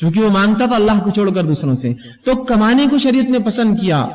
چونکہ وہ مانگتا تھا اللہ کو چھوڑ کر دوسروں سے، تو کمانے کو شریعت نے پسند کیا،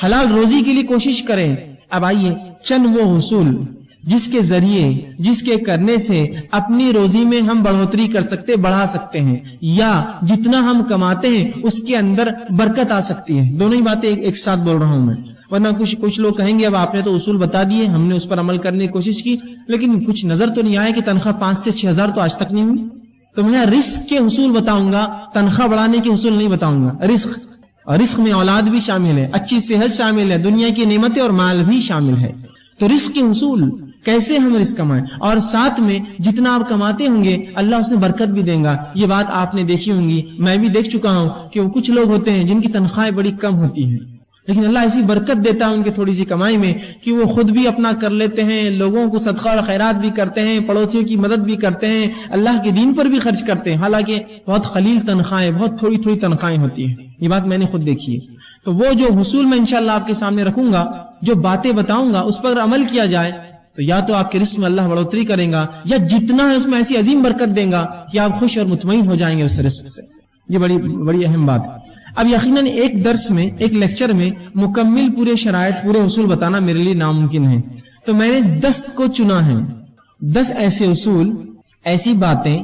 حلال روزی کے لیے کوشش کریں۔ اب آئیے چند وہ حصول جس کے ذریعے، جس کے کرنے سے اپنی روزی میں ہم بڑھوتری کر سکتے، بڑھا سکتے ہیں، یا جتنا ہم کماتے ہیں اس کے اندر برکت آ سکتی ہے۔ دونوں ہی باتیں ایک ساتھ بول رہا ہوں میں، ورنہ کچھ لوگ کہیں گے اب آپ نے تو اصول بتا دیے، ہم نے اس پر عمل کرنے کی کوشش کی، لیکن کچھ نظر تو نہیں آیا کہ تنخواہ 5 سے 6 ہزار تو آج تک نہیں ہوئی۔ تو میں رزق کے حصول بتاؤں گا، تنخواہ بڑھانے کے حصول نہیں بتاؤں گا۔ رزق، اور رزق میں اولاد بھی شامل ہے، اچھی صحت شامل ہے، دنیا کی نعمتیں اور مال بھی شامل ہے۔ تو رزق کے حصول کیسے ہم رزق کمائیں، اور ساتھ میں جتنا آپ کماتے ہوں گے اللہ اس میں برکت بھی دے گا۔ یہ بات آپ نے دیکھی ہوں گی، میں بھی دیکھ چکا ہوں کہ وہ کچھ لوگ ہوتے ہیں جن کی تنخواہیں بڑی کم ہوتی ہیں، لیکن اللہ ایسی برکت دیتا ہے ان کی تھوڑی سی کمائی میں کہ وہ خود بھی اپنا کر لیتے ہیں، لوگوں کو صدقہ اور خیرات بھی کرتے ہیں، پڑوسیوں کی مدد بھی کرتے ہیں، اللہ کے دین پر بھی خرچ کرتے ہیں، حالانکہ بہت قلیل تنخواہیں، بہت تھوڑی تھوڑی تنخواہیں ہوتی ہیں۔ یہ بات میں نے خود دیکھی ہے۔ تو وہ جو حصول میں انشاءاللہ آپ کے سامنے رکھوں گا، جو باتیں بتاؤں گا، اس پر عمل کیا جائے تو یا تو آپ کے رزق میں اللہ بڑھوتری کرے گا، یا جتنا ہے اس میں ایسی عظیم برکت دے گا کہ آپ خوش اور مطمئن ہو جائیں گے اس رزق سے۔ یہ بڑی اہم بات ہے۔ اب یقیناً ایک درس میں، ایک لیکچر میں مکمل پورے شرائط، پورے اصول بتانا میرے لیے ناممکن ہے، تو میں نے 10 کو چنا ہے، 10 ایسے اصول، ایسی باتیں،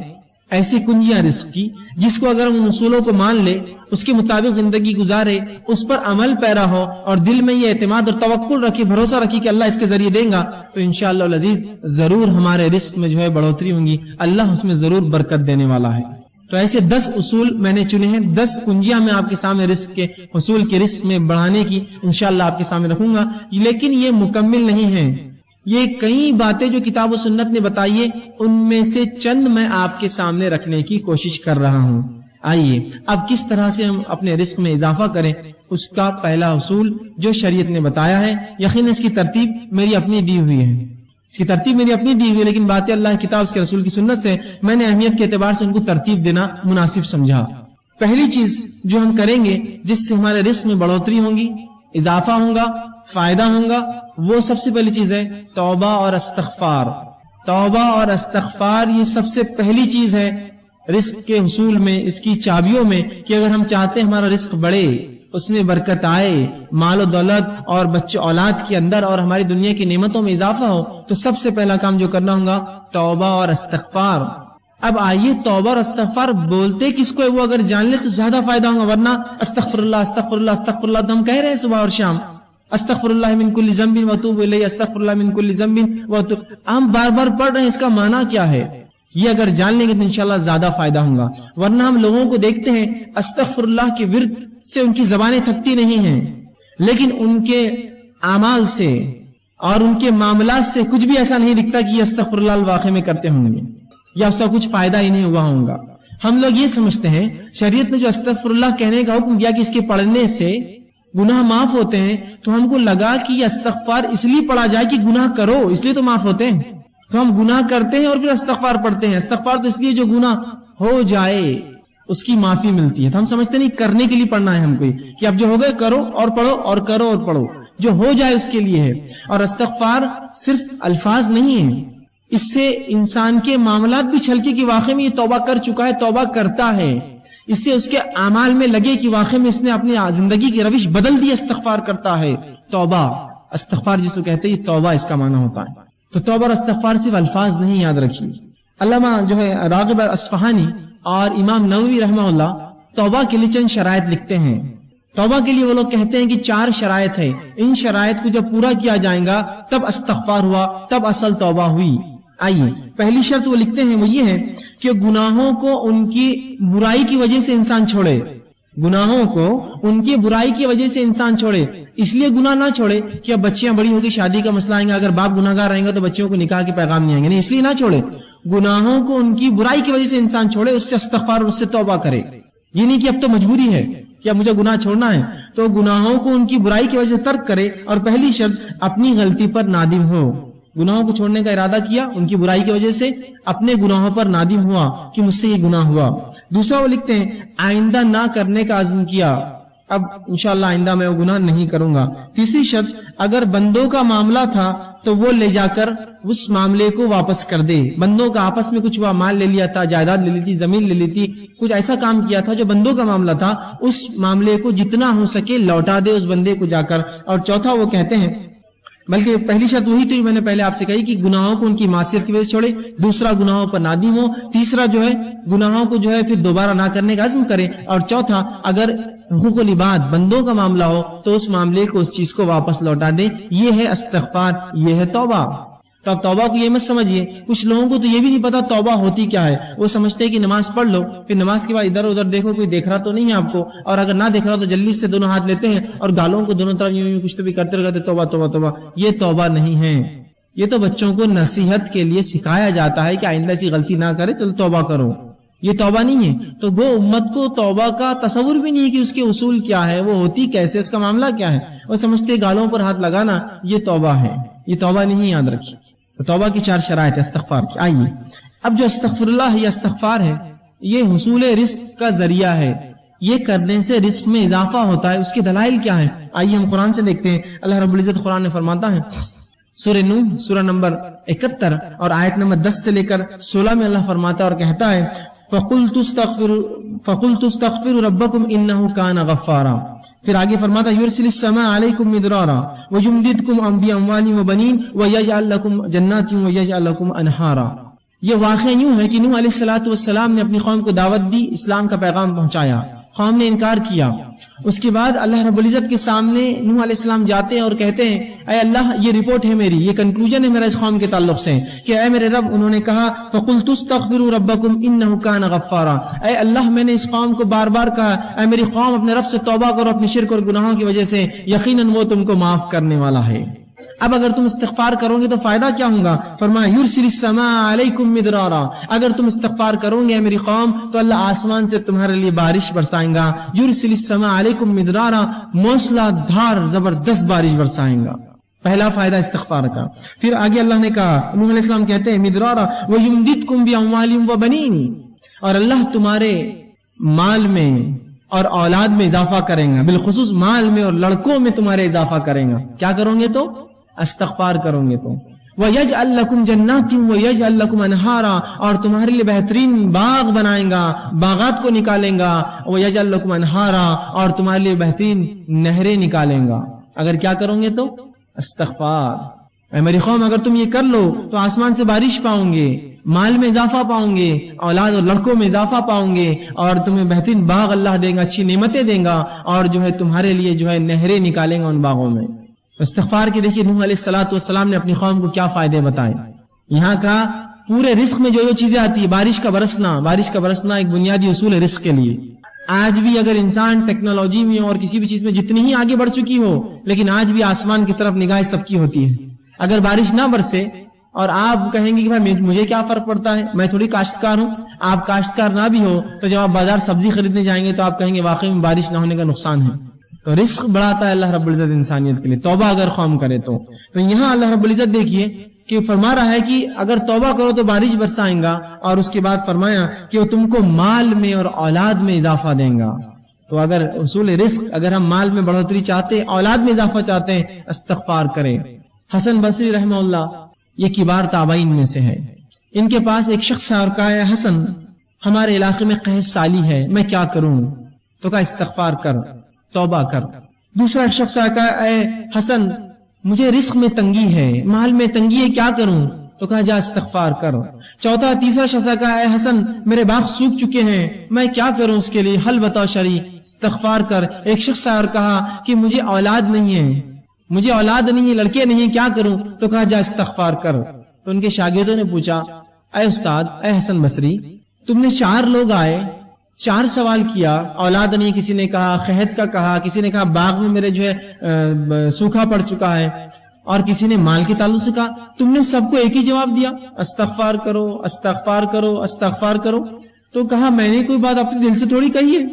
ایسی کنجیاں رزق کی جس کو اگر ہم اصولوں کو مان لے، اس کے مطابق زندگی گزارے، اس پر عمل پیرا ہو اور دل میں یہ اعتماد اور توکل رکھے، بھروسہ رکھے کہ اللہ اس کے ذریعے دیں گا، تو انشاءاللہ العزیز ضرور ہمارے رزق میں جو ہے بڑھوتری ہوں گی، اللہ اس میں ضرور برکت دینے والا ہے۔ تو ایسے 10 اصول میں نے چنے ہیں، 10 کنجیاں میں آپ کے سامنے رزق کے حصول کے رزق میں بڑھانے کی انشاءاللہ آپ کے سامنے رکھوں گا، لیکن یہ مکمل نہیں ہے۔ یہ کئی باتیں جو کتاب و سنت نے بتائی ہے، ان میں سے چند میں آپ کے سامنے رکھنے کی کوشش کر رہا ہوں۔ آئیے اب کس طرح سے ہم اپنے رزق میں اضافہ کریں، اس کا پہلا اصول جو شریعت نے بتایا ہے، یقیناً اس کی ترتیب میری اپنی دی ہوئی ہے، اس کی ترتیب میری اپنی دی ہوئی ہے، لیکن باتیں اللہ کی کتاب، اس کے رسول کی سنت سے میں نے اہمیت کے اعتبار سے ان کو ترتیب دینا مناسب سمجھا۔ پہلی چیز جو ہم کریں گے جس سے ہمارے رزق میں بڑھوتری ہوگی، اضافہ ہوگا، فائدہ ہوگا، وہ سب سے پہلی چیز ہے توبہ اور استغفار۔ توبہ اور استغفار یہ سب سے پہلی چیز ہے رزق کے حصول میں، اس کی چابیوں میں، کہ اگر ہم چاہتے ہیں ہمارا رزق بڑھے، اس میں برکت آئے، مال و دولت اور بچے اولاد کے اندر اور ہماری دنیا کی نعمتوں میں اضافہ ہو، تو سب سے پہلا کام جو کرنا ہوگا توبہ اور استغفار۔ اب آئیے توبہ اور استغفار بولتے کس کو ہے وہ اگر جان لے تو زیادہ فائدہ ہوگا، ورنہ استغفر اللہ استغفر اللہ استغفر اللہ تو ہم کہہ رہے ہیں صبح اور شام، استغفر اللہ من کل ذنب واتوب الیہ، استغفر اللہ من کل ذنب واتوب، ہم بار بار پڑھ رہے ہیں، اس کا معنی کیا ہے؟ یہ اگر جان لیں گے تو انشاءاللہ زیادہ فائدہ ہوگا۔ ورنہ ہم لوگوں کو دیکھتے ہیں استغفر اللہ کے ورد سے ان کی زبانیں تھکتی نہیں ہیں، لیکن ان کے اعمال سے اور ان کے معاملات سے کچھ بھی ایسا نہیں دکھتا کہ یہ استغفر اللہ واقعے میں کرتے ہوں گے یا اس کا کچھ فائدہ ہی نہیں ہوا ہوگا۔ ہم لوگ یہ سمجھتے ہیں شریعت نے جو استغفر اللہ کہنے کا حکم دیا کہ اس کے پڑھنے سے گناہ معاف ہوتے ہیں، تو ہم کو لگا کہ یہ استغفار اس لیے پڑھا جائے کہ گناہ کرو، اس لیے تو معاف ہوتے ہیں، تو ہم گناہ کرتے ہیں اور پھر استغفار پڑھتے ہیں۔ استغفار تو اس لیے جو گناہ ہو جائے اس کی معافی ملتی ہے، تو ہم سمجھتے نہیں کرنے کے لیے پڑھنا ہے ہم کو، کہ اب جو ہو گئے کرو اور پڑھو اور کرو اور پڑھو، جو ہو جائے اس کے لیے ہے۔ اور استغفار صرف الفاظ نہیں ہیں، اس سے انسان کے معاملات بھی چھلکے کہ واقعی میں یہ توبہ کر چکا ہے، توبہ کرتا ہے، اس سے اس کے اعمال میں لگے کہ واقعی میں اس نے اپنی زندگی کی روش بدل دی، استغفار کرتا ہے۔ توبہ استغفار جس کو کہتے ہیں، یہ توبہ اس کا معنی ہوتا ہے۔ تو توبہ اور استغفار صرف الفاظ نہیں، یاد رکھیے۔ علامہ جو ہے راغب اصفہانی اور امام نووی رحمہ اللہ توبہ کے لیے چند شرائط لکھتے ہیں۔ توبہ کے لیے وہ لوگ کہتے ہیں کہ 4 شرائط ہے، ان شرائط کو جب پورا کیا جائے گا تب استغفار ہوا، تب اصل توبہ ہوئی۔ آئیے پہلی شرط وہ لکھتے ہیں، وہ یہ ہے کہ گناہوں کو ان کی برائی کی وجہ سے انسان چھوڑے، گناہوں کو ان کی برائی کی وجہ سے انسان چھوڑے۔ اس لیے گناہ نہ چھوڑے کہ اب بچیاں بڑی ہوگی، شادی کا مسئلہ آئیں گا، اگر باپ گناہگار رہیں گا تو بچوں کو نکاح کے پیغام نہیں آئیں گے، نہیں، اس لیے نہ چھوڑے۔ گناہوں کو ان کی برائی کی وجہ سے انسان چھوڑے، اس سے استغفار اور اس سے توبہ کرے۔ یہ نہیں کہ اب تو مجبوری ہے کہ اب مجھے گناہ چھوڑنا ہے، تو گناہوں کو ان کی برائی کی وجہ سے ترک کرے، اور پہلی شرط اپنی غلطی پر نادم ہو۔ گناہوں کو چھوڑنے کا ارادہ کیا، ان کی برائی کی وجہ سے اپنے گناہوں پر نادم ہوا کہ مجھ سے یہ گناہ ہوا۔ دوسرا وہ لکھتے ہیں آئندہ نہ کرنے کا عزم کیا، اب انشاءاللہ آئندہ میں وہ گناہ نہیں کروں گا. تیسری شرط، اگر بندوں کا معاملہ تھا تو وہ لے جا کر اس معاملے کو واپس کر دے. بندوں کا آپس میں کچھ مال لے لیا تھا، جائیداد لے لی تھی، زمین لے لی تھی، کچھ ایسا کام کیا تھا جو بندوں کا معاملہ تھا، اس معاملے کو جتنا ہو سکے لوٹا دے اس بندے کو جا کر. اور چوتھا وہ کہتے ہیں، بلکہ پہلی شرط وہی تھی میں نے پہلے آپ سے کہی کہ گناہوں کو ان کی معصیت کی وجہ سے چھوڑے، دوسرا گناہوں پر نادم ہو، تیسرا جو ہے گناہوں کو جو ہے پھر دوبارہ نہ کرنے کا عزم کرے، اور چوتھا اگر حقوق العباد بندوں کا معاملہ ہو تو اس معاملے کو، اس چیز کو واپس لوٹا دے. یہ ہے استغفار، یہ ہے توبہ. تو اب توبہ کو یہ مت سمجھیے، کچھ لوگوں کو تو یہ بھی نہیں پتا توبہ ہوتی کیا ہے. وہ سمجھتے ہیں کہ نماز پڑھ لو، پھر نماز کے بعد ادھر ادھر دیکھو کوئی دیکھ رہا تو نہیں ہے آپ کو، اور اگر نہ دیکھ رہا تو جلدی سے دونوں ہاتھ لیتے ہیں اور گالوں کو دونوں طرف یوں کچھ تو بھی کرتے رہتے توبہ توبہ توبہ. یہ توبہ نہیں ہے. یہ تو بچوں کو نصیحت کے لیے سکھایا جاتا ہے کہ آئندہ ایسی غلطی نہ کرے، چلو توبہ کرو. یہ توبہ نہیں ہے. تو وہ امت کو توبہ کا تصور بھی نہیں ہے کہ اس کے اصول کیا ہے، وہ ہوتی کیسے، اس کا معاملہ کیا ہے. وہ سمجھتے گالوں پر ہاتھ لگانا یہ توبہ ہے. یہ توبہ نہیں، یاد رکھیے. تو توبہ کی 4 شرائط استغفار کی. آئیے اب جو استغفر اللہ یا استغفار ہے، یہ حصول رزق کا ذریعہ ہے. یہ کرنے سے رزق میں اضافہ ہوتا ہے. اس کے دلائل کیا ہیں؟ آئیے ہم قرآن سے دیکھتے ہیں. اللہ رب العزت قرآن میں فرماتا ہے، سورہ نوح سورہ نمبر 71 اور آیت نمبر 10 سے لے کر 16 میں اللہ فرماتا ہے اور کہتا ہے، فَقُلْتُ اسْتَغْفِرُوا رَبَّكُمْ إِنَّهُ كَانَ غَفَّارًا. پھر آگے فرماتا ہے، يُرْسِلِ السَّمَاءَ عَلَيْكُمْ مِدْرَارًا وَيُمْدِدْكُمْ بِأَمْوَالٍ وَبَنِينَ وَيَجْعَلْ لَكُمْ جَنَّاتٍ وَيَجْعَلْ لَكُمْ أَنْهَارًا. یہ واقعہ یوں ہے کہ نوح علیہ السلام نے اپنی قوم کو دعوت دی، اسلام کا پیغام پہنچایا، قوم نے انکار کیا. اس کے بعد اللہ رب العزت کے سامنے نوح علیہ السلام جاتے ہیں اور کہتے ہیں، اے اللہ یہ رپورٹ ہے میری، یہ کنکلوژن ہے میرا اس قوم کے تعلق سے کہ اے میرے رب، انہوں نے کہا فَقُلْتُ اسْتَغْفِرُوا رَبَّكُمْ إِنَّهُ كَانَ غَفَّارًا. اے اللہ میں نے اس قوم کو بار بار کہا، اے میری قوم اپنے رب سے توبہ کرو اپنی شرک اور گناہوں کی وجہ سے، یقیناً وہ تم کو معاف کرنے والا ہے. اب اگر تم استغفار کرو گے تو فائدہ کیا ہوگا؟ فرمایا یرسل السماء علیکم مدرارا. اگر تم استغفار کرو گے میری قوم تو اللہ آسمان سے تمہارے لیے بارش برسائیں گا. یرسل السماء علیکم مدرارا، موسلا دھار زبردست بارش برسائیں گا. پہلا فائدہ استغفار کا. پھر آگے اللہ نے کہا، نوح علیہ السلام کہتے ہیں مدرارا وَيُمْدِدْكُمْ بِأَمْوَالٍ وَبَنِينَ، اور اللہ تمہارے مال میں اور اولاد میں اضافہ کریں گا، بالخصوص مال میں اور لڑکوں میں تمہارے اضافہ کریں گا. کیا کرو گے تو؟ استغفار کرو گے تو. وَيَجْعَلْ لَكُمْ جَنَّاتٍ وَيَجْعَلْ لَكُمْ أَنْهَارًا، اور تمہارے لیے بہترین باغ بنائیں گا، باغات کو نکالیں گا. وَيَجْعَلْ لَكُمْ أَنْهَارًا، اور تمہارے لیے بہترین نہریں نکالیں گا. اگر کیا کرو گے تو؟ استغفار. اے میری قوم اگر تم یہ کر لو تو آسمان سے بارش پاؤں گے، مال میں اضافہ پاؤں گے، اولاد اور لڑکوں میں اضافہ پاؤں گے، اور تمہیں بہترین باغ اللہ دے گا، اچھی نعمتیں دے گا، اور جو ہے تمہارے لیے جو ہے نہریں نکالیں گا ان باغوں میں. استغفار کے دیکھیے نوح علیہ السلام نے اپنی قوم کو کیا فائدے بتائے. یہاں کا پورے رزق میں جو چیزیں آتی ہے، بارش کا برسنا ایک بنیادی اصول ہے رزق کے لیے. آج بھی اگر انسان ٹیکنالوجی میں اور کسی بھی چیز میں جتنی ہی آگے بڑھ چکی ہو، لیکن آج بھی آسمان کی طرف نگاہ سب کی ہوتی ہے. اگر بارش نہ برسے اور آپ کہیں گے کہ بھائی مجھے کیا فرق پڑتا ہے، میں تھوڑی کاشتکار ہوں، آپ کاشتکار نہ بھی ہو تو جب آپ بازار سبزی خریدنے جائیں گے تو آپ کہیں گے واقعی میں بارش نہ ہونے کا نقصان ہے. تو رزق بڑھاتا ہے اللہ رب العزت انسانیت کے لیے، توبہ اگر قوم کرے تو. یہاں اللہ رب العزت دیکھیے کہ فرما رہا ہے کہ اگر توبہ کرو تو بارش برسائیں گا، اور اس کے بعد فرمایا کہ وہ تم کو مال میں اور اولاد میں اضافہ دیں گا. تو اگر اصول رزق، اگر ہم مال میں بڑھوتری چاہتے ہیں، اولاد میں اضافہ چاہتے ہیں، استغفار کریں. حسن بصری رحمہ اللہ یہ کبار تابعین میں سے ہے. ان کے پاس ایک شخص آیا اور کہا، حسن ہمارے علاقے میں قحط سالی ہے، میں کیا کروں؟ تو کہا استغفار کر، توبہ کر. دوسرا ایک شخص آیا، کہا اے حسن مجھے رزق میں تنگی ہے، مال میں تنگی ہے، کیا کروں؟ تو کہا جا استغفار کر. تیسرا شخص آیا، کہا اے حسن میرے باغ سوکھ چکے ہیں، میں کیا کروں اس کے لیے، حل بتاؤ شرعی، استغفار کر. ایک شخص آیا اور کہا کہ مجھے اولاد نہیں ہے، لڑکے نہیں ہیں، کیا کروں؟ تو کہا جا استغفار کر. تو ان کے شاگردوں نے پوچھا، اے استاد، اے حسن بصری، تم نے 4 لوگ آئے، 4 سوال کیا، اولاد نہیں، کسی نے کہا قحط کا کہا، کسی نے کہا باغ میں میرے جو ہے سوکھا پڑ چکا ہے، اور کسی نے مال کے تعلق سے کہا. تم نے سب کو ایک ہی جواب دیا، استغفار کرو، استغفار کرو، استغفار کرو. تو کہا میں نے کوئی بات اپنے دل سے تھوڑی کہی ہے.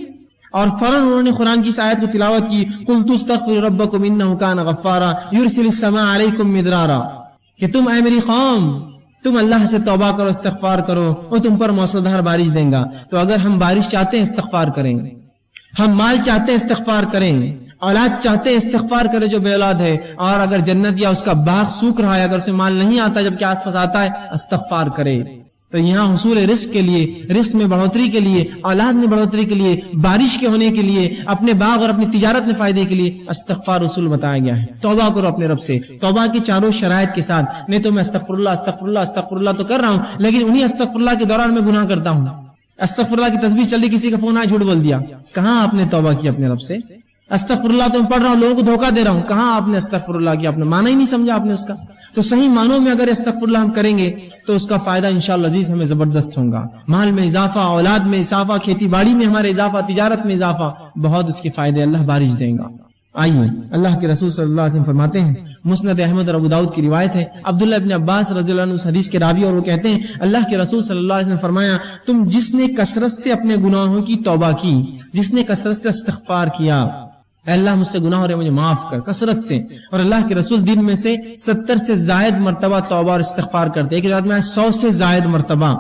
اور فوراً انہوں نے قرآن کی اس آیت کو تلاوت کی، قُلْتُ اسْتَغْفِرُوا رَبَّكُمْ إِنَّهُ كَانَ غَفَّارًا يُرْسِلِ السَّمَاءَ عَلَيْكُمْ مِدْرَارًا، کہ تم اے میری قوم تم اللہ سے توبہ کرو، استغفار کرو، وہ تم پر موسلادھار بارش دیں گا. تو اگر ہم بارش چاہتے ہیں استغفار کریں گے. ہم مال چاہتے ہیں استغفار کریں, اولاد چاہتے ہیں استغفار کرے جو بے اولاد ہے, اور اگر جنت یا اس کا باغ سوکھ رہا ہے, اگر اسے مال نہیں آتا جبکہ آس پاس آتا ہے, استغفار کرے. تو یہاں حصول رزق کے لیے, رزق میں بڑھوتری کے لیے, اولاد میں بڑھوتری کے لیے, بارش کے ہونے کے لیے, اپنے باغ اور اپنی تجارت میں فائدے کے لیے استغفار رسول بتایا گیا ہے. توبہ کرو اپنے رب سے, توبہ کی چاروں شرائط کے ساتھ. نہیں تو میں استغفر اللہ استغفر اللہ استغفر اللہ تو کر رہا ہوں, لیکن انہی استغفر اللہ کے دوران میں گناہ کرتا ہوں. استغفر اللہ کی تسبیح چل رہی, کسی کا فون آیا, جھوٹ بول دیا. کہاں آپ نے توبہ کی اپنے رب سے؟ استغفر اللہ تو میں پڑھ رہا ہوں, لوگوں کو دھوکہ دے رہا ہوں. کہاں آپ نے استغفر اللہ کیا؟ آپ نے معنی ہی نہیں سمجھا آپ نے اس کا. تو صحیح معنوں میں اگر استغفر اللہ ہم کریں گے تو اس کا فائدہ انشاءاللہ عزیز ہمیں زبردست ہوگا. مال میں اضافہ, اولاد میں اضافہ, کھیتی باڑی میں ہمارے اضافہ, تجارت میں اضافہ, بہت اس کے فائدے اللہ بارش دیں گا. آئیے اللہ کے رسول صلی اللہ علیہ وسلم فرماتے ہیں, مسند احمد اور ابو داؤد کی روایت ہے, عبداللہ ابن عباس رضی اللہ عنہ اس حدیث کے راوی, اور وہ کہتے ہیں اللہ کے رسول صلی اللہ علیہ وسلم فرمایا, تم جس نے کثرت سے اپنے گناہوں کی توبہ کی, جس نے کثرت سے استغفار کیا, اے اللہ مجھ سے گناہ ہو رہے مجھے معاف کر, کثرت سے. اور اللہ کے رسول دن میں سے 70 سے زائد مرتبہ توبہ اور استغفار کرتے, ایک روایت میں 100 سے زائد مرتبہ.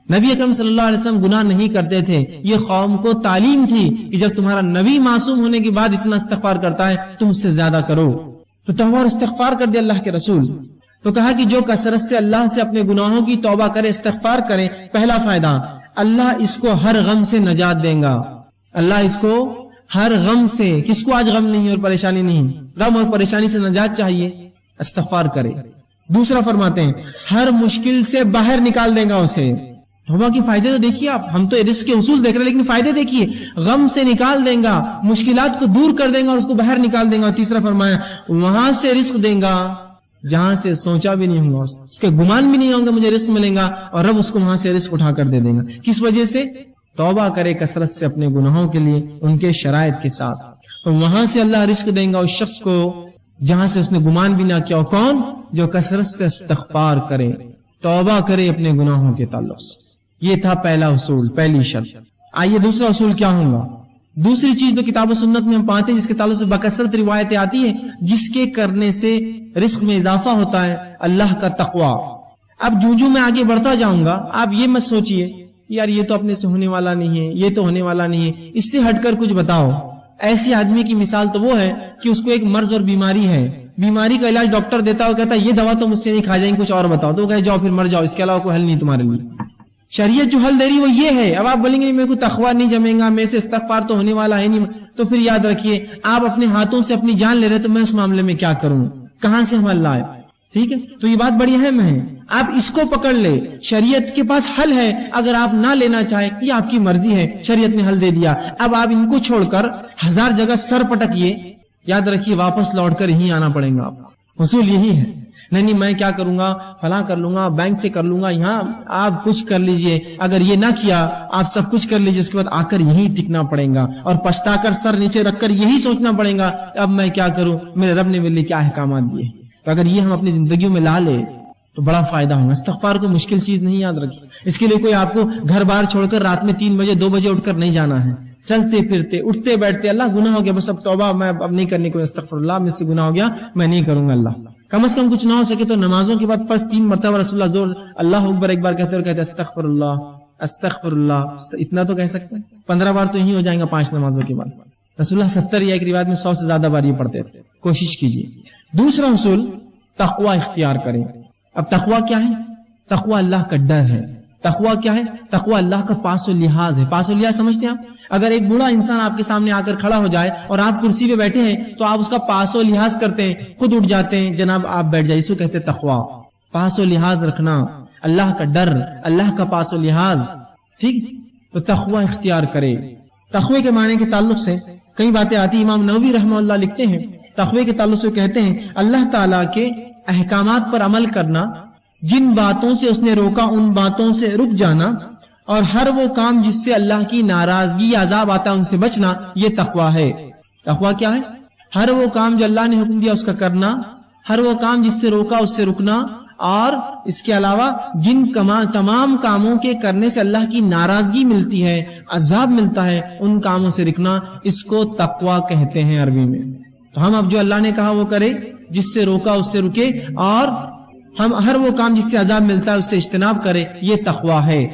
نبی اکرم صلی اللہ علیہ وسلم گناہ نہیں کرتے تھے, یہ قوم کو تعلیم تھی کہ جب تمہارا نبی معصوم ہونے کے بعد اتنا استغفار کرتا ہے تم اس سے زیادہ کرو. تو توبہ اور استغفار کر دیا اللہ کے رسول. تو کہا کہ جو کثرت سے اللہ سے اپنے گناہوں کی توبہ کرے, استغفار کرے, پہلا فائدہ اللہ اس کو ہر غم سے نجات دیں گا. اللہ اس کو ہر غم سے, کس کو آج غم نہیں اور پریشانی نہیں, غم اور پریشانی سے نجات چاہیے, استغفار کرے. دوسرا فرماتے ہیں ہر مشکل سے باہر نکال دیں گا اسے. توبہ کے فائدے تو دیکھیے آپ, ہم تو رزق کے اصول دیکھ رہے ہیں لیکن فائدے دیکھیے, غم سے نکال دیں گا, مشکلات کو دور کر دیں گا اور اس کو باہر نکال دیں گا. تیسرا فرمایا وہاں سے رزق دیں گا جہاں سے سوچا بھی نہیں ہوگا, اس کے گمان بھی نہیں ہوگا مجھے رزق ملے گا, اور رب اس کو وہاں سے رزق اٹھا کر دے دیں گا. کس وجہ سے؟ توبہ کرے کثرت سے اپنے گناہوں کے لیے, ان کے شرائط کے ساتھ. تو وہاں سے اللہ رزق دیں گا اس شخص کو جہاں سے اس نے گمان بھی نہ کیا. کون؟ جو کثرت سے استغفار کرے, توبہ کرے اپنے گناہوں کے تعلق سے. یہ تھا پہلا اصول, پہلی شرط. آئیے دوسرا اصول کیا ہوگا. دوسری چیز جو کتاب و سنت میں ہم پاتے ہیں, جس کے تعلق سے بکثرت روایتیں آتی ہیں, جس کے کرنے سے رزق میں اضافہ ہوتا ہے, اللہ کا تقوی. اب جو میں آگے بڑھتا جاؤں گا, آپ یہ مت سوچئے یار یہ تو اپنے سے ہونے والا نہیں ہے, یہ تو ہونے والا نہیں ہے, اس سے ہٹ کر کچھ بتاؤ. ایسی آدمی کی مثال تو وہ ہے کہ اس کو ایک مرض اور بیماری ہے, بیماری کا علاج ڈاکٹر دیتا ہو, کہتا ہے یہ دوا تو مجھ سے نہیں کھا جائیں, کچھ اور بتاؤ. تو وہ کہے جاؤ پھر مر جاؤ, اس کے علاوہ کوئی حل نہیں تمہارے لیے. شریعت جو حل دے رہی وہ یہ ہے. اب آپ بولیں گے میرے کو تقویٰ نہیں جمے گا, میرے سے استغفار تو ہونے والا ہے نہیں, تو پھر یاد رکھیے آپ اپنے ہاتھوں سے اپنی جان لے رہے, تو میں اس معاملے میں کیا کروں, کہاں سے ہم اللہ آئے. ٹھیک ہے, تو یہ بات بڑی اہم ہے, آپ اس کو پکڑ لے. شریعت کے پاس حل ہے, اگر آپ نہ لینا چاہیں یہ آپ کی مرضی ہے, شریعت نے حل دے دیا. اب آپ ان کو چھوڑ کر 1000 جگہ سر پٹکیے, یاد رکھیے واپس لوٹ کر یہیں آنا پڑے گا. آپ اصول یہی ہے, نہیں میں کیا کروں گا, فلاں کر لوں گا, بینک سے کر لوں گا. یہاں آپ کچھ کر لیجئے, اگر یہ نہ کیا آپ سب کچھ کر لیجئے, اس کے بعد آ کر یہیں ٹکنا پڑے گا اور پچھتا کر سر نیچے رکھ کر یہی سوچنا پڑے گا اب میں کیا کروں, میرے رب نے میرے لیے کیا احکامات دیے. تو اگر یہ ہم اپنی زندگیوں میں لا لے تو بڑا فائدہ ہوگا. استغفار کو مشکل چیز نہیں, یاد رکھیے. اس کے لیے کوئی آپ کو گھر بار چھوڑ کر رات میں 3 بجے 2 بجے اٹھ کر نہیں جانا ہے. چلتے پھرتے اٹھتے بیٹھتے, اللہ گناہ ہو گیا بس اب توبہ, میں اب نہیں کرنے کو, استغفر اللہ مجھ سے گناہ ہو گیا میں نہیں کروں گا. اللہ کم از کم کچھ نہ ہو سکے تو نمازوں کے بعد فرض 3 مرتبہ رسول اللہ زور اللہ اکبر ایک بار کہتے اور کہتے استغفر اللہ استغفر اللہ, اتنا تو کہہ سکتے ہیں. 15 بار تو یہی ہو جائیں گا 5 نمازوں کے بعد. رسول اللہ 70 یا ایک روایت میں 100 سے زیادہ بار یہ پڑھتے تھے. کوشش کیجیے. دوسرا اصول تقوی اختیار کریں. اب تقوی کیا ہے؟ تقوی اللہ کا ڈر ہے. تقوی کیا ہے؟ تقوی اللہ کا پاس و لحاظ ہے. پاس و لحاظ سمجھتے ہیں آپ؟ اگر ایک بوڑھا انسان آپ کے سامنے آ کر کھڑا ہو جائے اور آپ کرسی پہ بیٹھے ہیں تو آپ اس کا پاس و لحاظ کرتے ہیں, خود اٹھ جاتے ہیں, جناب آپ بیٹھ جائیں. اس کو کہتے ہیں تقوی. پاس و لحاظ رکھنا, اللہ کا ڈر, اللہ کا پاس و لحاظ. ٹھیک, تو تقوی اختیار کرے. تقوی کے معنی کے تعلق سے کئی باتیں آتی. امام نووی رحمہ اللہ لکھتے ہیں تقوی کے تعلق سے کہتے ہیں اللہ تعالیٰ کے احکامات پر عمل کرنا, جن باتوں سے اس نے روکا ان باتوں سے رک جانا, اور ہر وہ کام جس سے اللہ کی ناراضگی یا عذاب آتا ہے ان سے بچنا, یہ تقوی ہے. تقوی کیا ہے؟ ہر وہ کام جو اللہ نے حکم دیا اس کا کرنا, ہر وہ کام جس سے روکا اس سے رکنا, اور اس کے علاوہ جن تمام کاموں کے کرنے سے اللہ کی ناراضگی ملتی ہے, عذاب ملتا ہے, ان کاموں سے رکنا, اس کو تقوی کہتے ہیں عربی میں. تو ہم اب جو اللہ نے کہا وہ کرے, جس سے روکا اس سے رکے, اور ہم ہر وہ کام جس سے عذاب ملتا ہے اس سے اجتناب کرے, یہ تقوی ہے.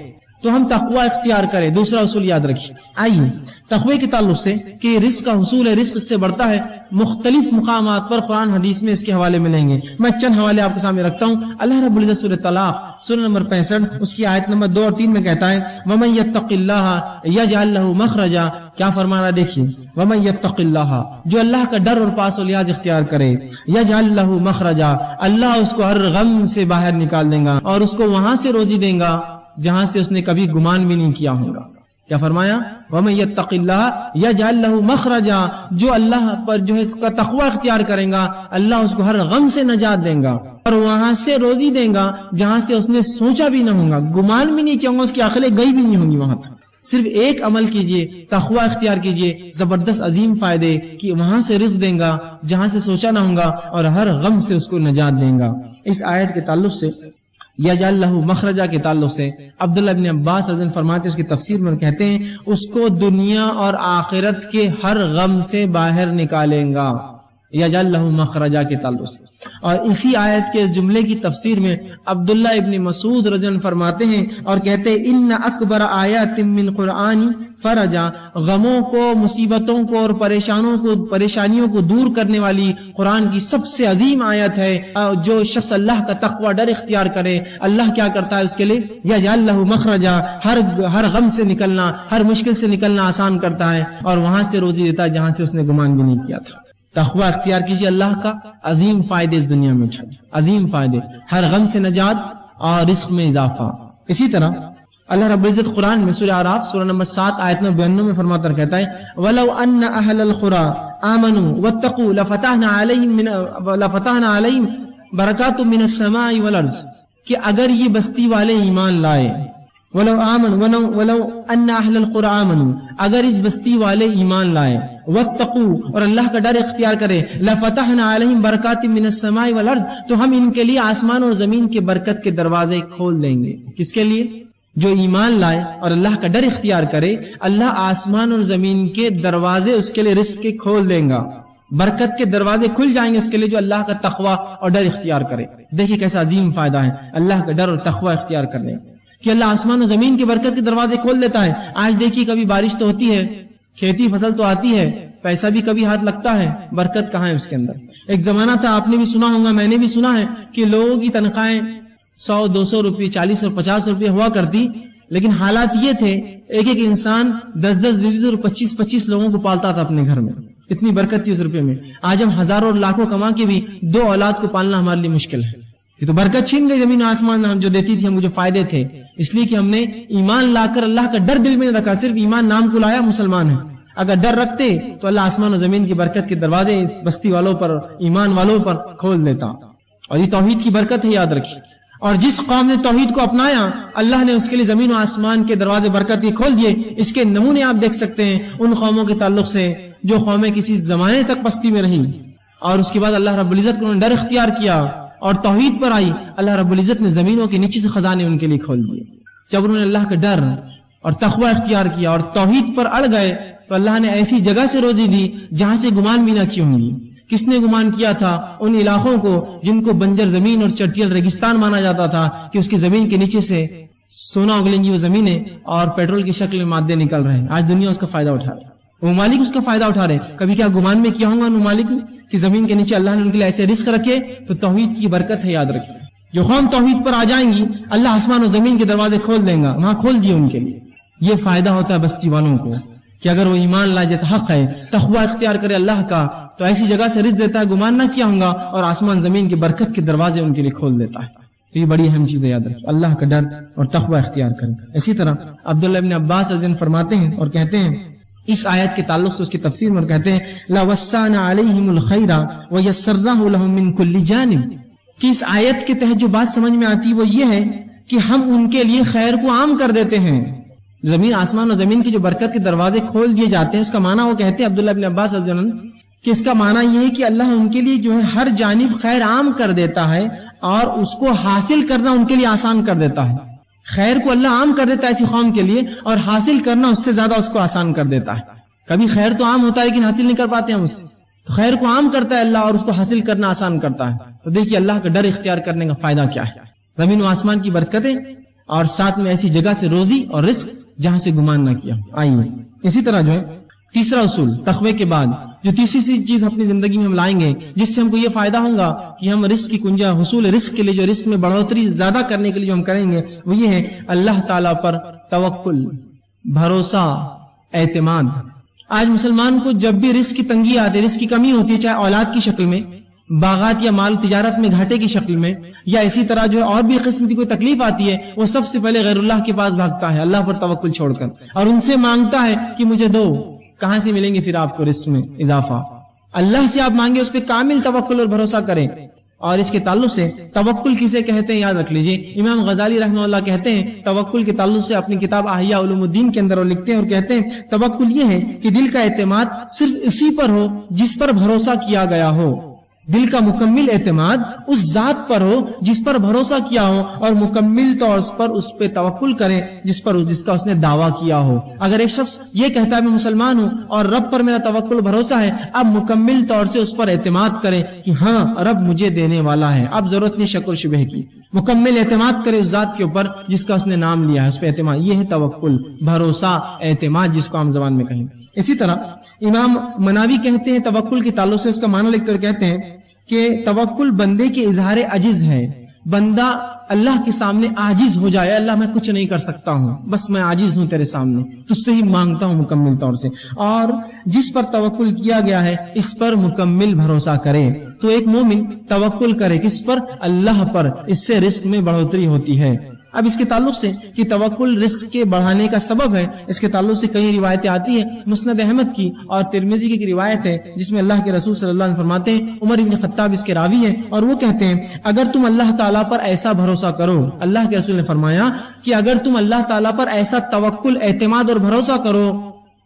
تو ہم تقوی اختیار کریں. دوسرا اصول یاد رکھیے. آئیے تقوی کے تعلق سے کہ رزق کا حصول ہے، رزق اس سے بڑھتا ہے، مختلف مقامات پر قرآن حدیث میں اس کے حوالے ملیں گے. میں چند حوالے آپ کے سامنے رکھتا ہوں. اللہ رب العزت سورہ طلاق سورہ نمبر 65 اس کی آیت نمبر 2 اور 3 میں کہتا ہے وَمَن يَتَّقِ اللَّهَ يَجْعَل لَّهُ مَخْرَجًا. کیا فرمانا دیکھیے، وَمَن يَتَّقِ اللَّهَ، جو اللہ کا ڈر اور پاس و لحاظ اختیار کرے، يَجْعَل لَّهُ مَخْرَجًا، اللہ اس کو ہر غم سے باہر نکال دے گا اور اس کو وہاں سے روزی دے گا جہاں سے اس نے کبھی گمان بھی نہیں کیا ہوگا. کیا فرمایا؟ وَمَن يَتَّقِ اللَّهَ يَجْعَل لَّهُ مَخْرَجًا، جو اللہ پر جو ہے اس کا تقوی اختیار کرے گا اللہ اس کو ہر غم سے نجات دے گا اور وہاں سے روزی دے گا جہاں سے اس نے سوچا بھی نہ ہوگا، گمان بھی نہیں کیا ہوگا، اس کی عقلیں گئی بھی نہیں ہوں گی وہاں تک. صرف ایک عمل کیجئے، تقوی اختیار کیجئے، زبردست عظیم فائدے کہ وہاں سے رزق دیں گا جہاں سے سوچا نہ ہوگا اور ہر غم سے اس کو نجات دیں گا. اس آیت کے تعلق سے یجعل لہ مخرجا کے تعلق سے عبداللہ ابن عباس رضی اللہ عنہ فرماتے ہیں، اس کی تفسیر میں کہتے ہیں اس کو دنیا اور آخرت کے ہر غم سے باہر نکالیں گا، یجعل لہ مخرجا کے تعلق سے. اور اسی آیت کے اس جملے کی تفسیر میں عبداللہ ابن مسعود رضی اللہ عنہ فرماتے ہیں اور کہتے ہیں ان اکبر آیات من قرآن فرجا، غموں کو، مصیبتوں کو اور پریشانیوں کو دور کرنے والی قرآن کی سب سے عظیم آیت ہے. جو شخص اللہ کا تقوی ڈر اختیار کرے اللہ کیا کرتا ہے اس کے لیے یجعل لہ مخرجا، ہر غم سے نکلنا، ہر مشکل سے نکلنا آسان کرتا ہے اور وہاں سے روزی دیتا ہے جہاں سے اس نے گمان بھی نہیں کیا تھا. تقوی اختیار کیجیے، اللہ کا عظیم فائدے اس دنیا میں اٹھائیے، عظیم فائدے، ہر غم سے نجات اور رزق میں اضافہ. اسی طرح اللہ رب العزت قرآن میں سورہ اعراف سورہ نمبر 7 آیت نمبر 92 میں فرماتا کہتا ہے وَلَوْ أَنَّ أَهْلَ الْقُرَىٰ آمَنُوا وَاتَّقُوا لَفَتَحْنَا عَلَيْهِمْ بَرَكَاتٌ مِّنَ السَّمَاءِ وَالْأَرْضِ، کہ اگر یہ بستی والے ایمان لائے، وَلَوْ أَنَّ أَهْلَ الْقُرَىٰ آمَنُوا، اگر اس بستی والے ایمان لائے، وَاتَّقُوا اور اللہ کا ڈر اختیار کرے، لَفَتَحْنَا عَلَيْهِمْ بَرَكَاتٍ مِّنَ السَّمَاءِ وَالْأَرْضِ، تو ہم ان کے لیے آسمان اور زمین کے برکت کے دروازے کھول دیں گے. کس کے لیے؟ جو ایمان لائے اور اللہ کا ڈر اختیار کرے، اللہ آسمان اور زمین کے دروازے اس کے لیے رزق کے کھول دیں گا، برکت کے دروازے کھل جائیں گے اس کے لیے جو اللہ کا تقوی اور ڈر اختیار کرے. دیکھیے کیسا عظیم فائدہ ہے اللہ کا ڈر اور تقوی اختیار کرنے کہ اللہ آسمان و زمین کی برکت کے دروازے کھول دیتا ہے. آج دیکھیے کبھی بارش تو ہوتی ہے، کھیتی فصل تو آتی ہے، پیسہ بھی کبھی ہاتھ لگتا ہے، برکت کہاں ہے اس کے اندر؟ ایک زمانہ تھا، آپ نے بھی سنا ہوگا، میں نے بھی سنا ہے کہ لوگوں کی تنخواہیں 100-200 روپے، 40 اور 50 روپے ہوا کرتی، لیکن حالات یہ تھے ایک ایک انسان 10-10, 20 اور 25 لوگوں کو پالتا تھا اپنے گھر میں. اتنی برکت تھی اس روپے میں. آج ہم ہزاروں اور لاکھوں کما کے بھی 2 اولاد کو پالنا ہمارے لیے مشکل ہے. یہ تو برکت چھین گئی زمین و آسمان ہم جو دیتی تھی، ہم کو جو فائدے تھے، اس لیے کہ ہم نے ایمان لا کر اللہ کا ڈر دل میں نہیں رکھا. صرف ایمان نام کو لایا، مسلمان ہے. اگر ڈر رکھتے تو اللہ آسمان و زمین کی برکت کے دروازے اس بستی والوں پر، ایمان والوں پر کھول دیتا. اور یہ توحید کی برکت ہے، یاد رکھیے. اور جس قوم نے توحید کو اپنایا اللہ نے اس کے لیے زمین و آسمان کے دروازے برکت کے کھول دیے. اس کے نمونے آپ دیکھ سکتے ہیں ان قوموں کے تعلق سے جو قومیں کسی زمانے تک پستی میں رہیں اور اس کے بعد اللہ رب العزت کو ڈر اختیار کیا اور توحید پر آئی. اللہ رب العزت نے زمینوں کے نیچے سے خزانے ان کے لیے کھول دیے. جب انہوں نے اللہ کا ڈر اور تقوی اختیار کیا اور توحید پر اڑ گئے تو اللہ نے ایسی جگہ سے روزی دی جہاں سے گمان بھی نہ کی ہوں گی. کس نے گمان کیا تھا؟ ان علاقوں کو جن کو بنجر زمین اور چٹیل ریگستان مانا جاتا تھا کہ اس کی زمین کے نیچے سے سونا اگلیں گی وہ زمینیں اور پیٹرول کی شکل میں مادے نکل رہے ہیں. آج دنیا اس کا فائدہ اٹھا رہے ہیں، ممالک اس کا فائدہ اٹھا رہے ہیں. کبھی کیا گمان میں کیا ہوگا ممالک نے کہ زمین کے نیچے اللہ نے ان کے لیے ایسے رزق رکھے؟ تو توحید کی برکت ہے، یاد رکھیں. جو قوم توحید پر آ جائیں گی اللہ آسمان و زمین کے دروازے کھول دیں گا، وہاں کھول دیے ان کے لیے. یہ فائدہ ہوتا ہے بستی والوں کو کہ اگر وہ ایمان لائے، جیسا حق ہے، تقوی اختیار کرے اللہ کا، تو ایسی جگہ سے رزق دیتا ہے گمان نہ کیا ہوگا اور آسمان زمین کی برکت کے دروازے ان کے لیے کھول دیتا ہے. تو یہ بڑی اہم چیز ہے، یاد رکھیں اللہ کا ڈر اور تقوی اختیار کریں. اسی طرح عبداللہ ابن عباس رضی اللہ عنہ فرماتے ہیں اور کہتے ہیں اس آیت کے تعلق سے اس کی تفسیر میں کہتے ہیں لا وسعنا علیہم الخیر ویسرناہ لهم من کل جانب، کہ اس آیت کے تحت جو بات سمجھ میں آتی وہ یہ ہے کہ ہم ان کے لیے خیر کو عام کر دیتے ہیں. زمین آسمان اور زمین کی جو برکت کے دروازے کھول دیے جاتے ہیں، اس کا معنی وہ کہتے ہیں عبداللہ ابن عباس رضی اللہ عنہ کہ اس کا معنی یہ ہے کہ اللہ ان کے لیے جو ہے ہر جانب خیر عام کر دیتا ہے اور اس کو حاصل کرنا ان کے لیے آسان کر دیتا ہے. خیر کو اللہ عام کر دیتا ہے ایسی قوم کے لیے اور حاصل کرنا اس سے زیادہ اس کو آسان کر دیتا ہے. کبھی خیر تو عام ہوتا ہے لیکن حاصل نہیں کر پاتے ہم اس سے، تو خیر کو عام کرتا ہے اللہ اور اس کو حاصل کرنا آسان کرتا ہے. تو دیکھیے اللہ کا ڈر اختیار کرنے کا فائدہ کیا ہے. زمین و آسمان کی برکتیں اور ساتھ میں ایسی جگہ سے روزی اور رزق جہاں سے گمان نہ کیا. آئیے اسی طرح جو ہے تیسرا اصول تقوی کے بعد جو تیسری چیز اپنی زندگی میں ہم لائیں گے جس سے ہم کو یہ فائدہ ہوگا کہ ہم رزق کی کنجا حصول رزق کے لیے جو رزق میں بڑھوتری زیادہ کرنے کے لیے جو ہم کریں گے وہ یہ ہے اللہ تعالیٰ پر توکل، بھروسہ، اعتماد. آج مسلمان کو جب بھی رزق کی تنگی آتی ہے، رزق کی کمی ہوتی ہے، چاہے اولاد کی شکل میں، باغات یا مال تجارت میں گھاٹے کی شکل میں، یا اسی طرح جو ہے اور بھی قسم کی کوئی تکلیف آتی ہے، وہ سب سے پہلے غیر اللہ کے پاس بھاگتا ہے اللہ پر توکل چھوڑ کر، اور ان سے مانگتا ہے کہ مجھے دو. کہاں سے ملیں گے پھر آپ کو رزق میں اضافہ؟ اللہ سے آپ مانگے، اس پہ کامل توکل اور بھروسہ کریں. اور اس کے تعلق سے توکل کسے کہتے ہیں یاد رکھ لیجئے. امام غزالی رحمہ اللہ کہتے ہیں توکل کے تعلق سے اپنی کتاب احیاء علوم الدین کے اندر وہ لکھتے ہیں اور کہتے ہیں توکل یہ ہے کہ دل کا اعتماد صرف اسی پر ہو جس پر بھروسہ کیا گیا ہو. دل کا مکمل اعتماد اس ذات پر ہو جس پر بھروسہ کیا ہو، اور مکمل طور پر اس پہ توکل کرے جس کا اس نے دعویٰ کیا ہو. اگر ایک شخص یہ کہتا ہے میں مسلمان ہوں اور رب پر میرا توکل بھروسہ ہے، اب مکمل طور سے اس پر اعتماد کرے کہ ہاں رب مجھے دینے والا ہے، اب ضرورت نہیں شک و شبہ کی. مکمل اعتماد کرے اس ذات کے اوپر جس کا اس نے نام لیا ہے، اس پہ اعتماد. یہ ہے توکل، بھروسہ، اعتماد جس کو عام زبان میں کہیں. اسی طرح امام مناوی کہتے ہیں توکل کے تعلق سے اس کا معنی لکھ کر کہتے ہیں کہ توکل بندے کے اظہار عجز ہے. بندہ اللہ کے سامنے عاجز ہو جائے، اللہ میں کچھ نہیں کر سکتا ہوں، بس میں عاجز ہوں تیرے سامنے، تجھ سے ہی مانگتا ہوں مکمل طور سے. اور جس پر توکل کیا گیا ہے اس پر مکمل بھروسہ کرے. تو ایک مومن توکل کرے کس پر؟ اللہ پر. اس سے رزق میں بڑھوتری ہوتی ہے. اب اس کے تعلق سے کہ توکل رزق کے بڑھانے کا سبب ہے، اس کے تعلق سے کئی روایتیں آتی ہیں. مسند احمد کی اور ترمذی کی روایت ہے جس میں اللہ کے رسول صلی اللہ علیہ وسلم فرماتے ہیں، عمر بن خطاب اس کے راوی ہیں، اور وہ کہتے ہیں اگر تم اللہ تعالیٰ پر ایسا بھروسہ کرو، اللہ کے رسول نے فرمایا کہ اگر تم اللہ تعالیٰ پر ایسا توکل، اعتماد اور بھروسہ کرو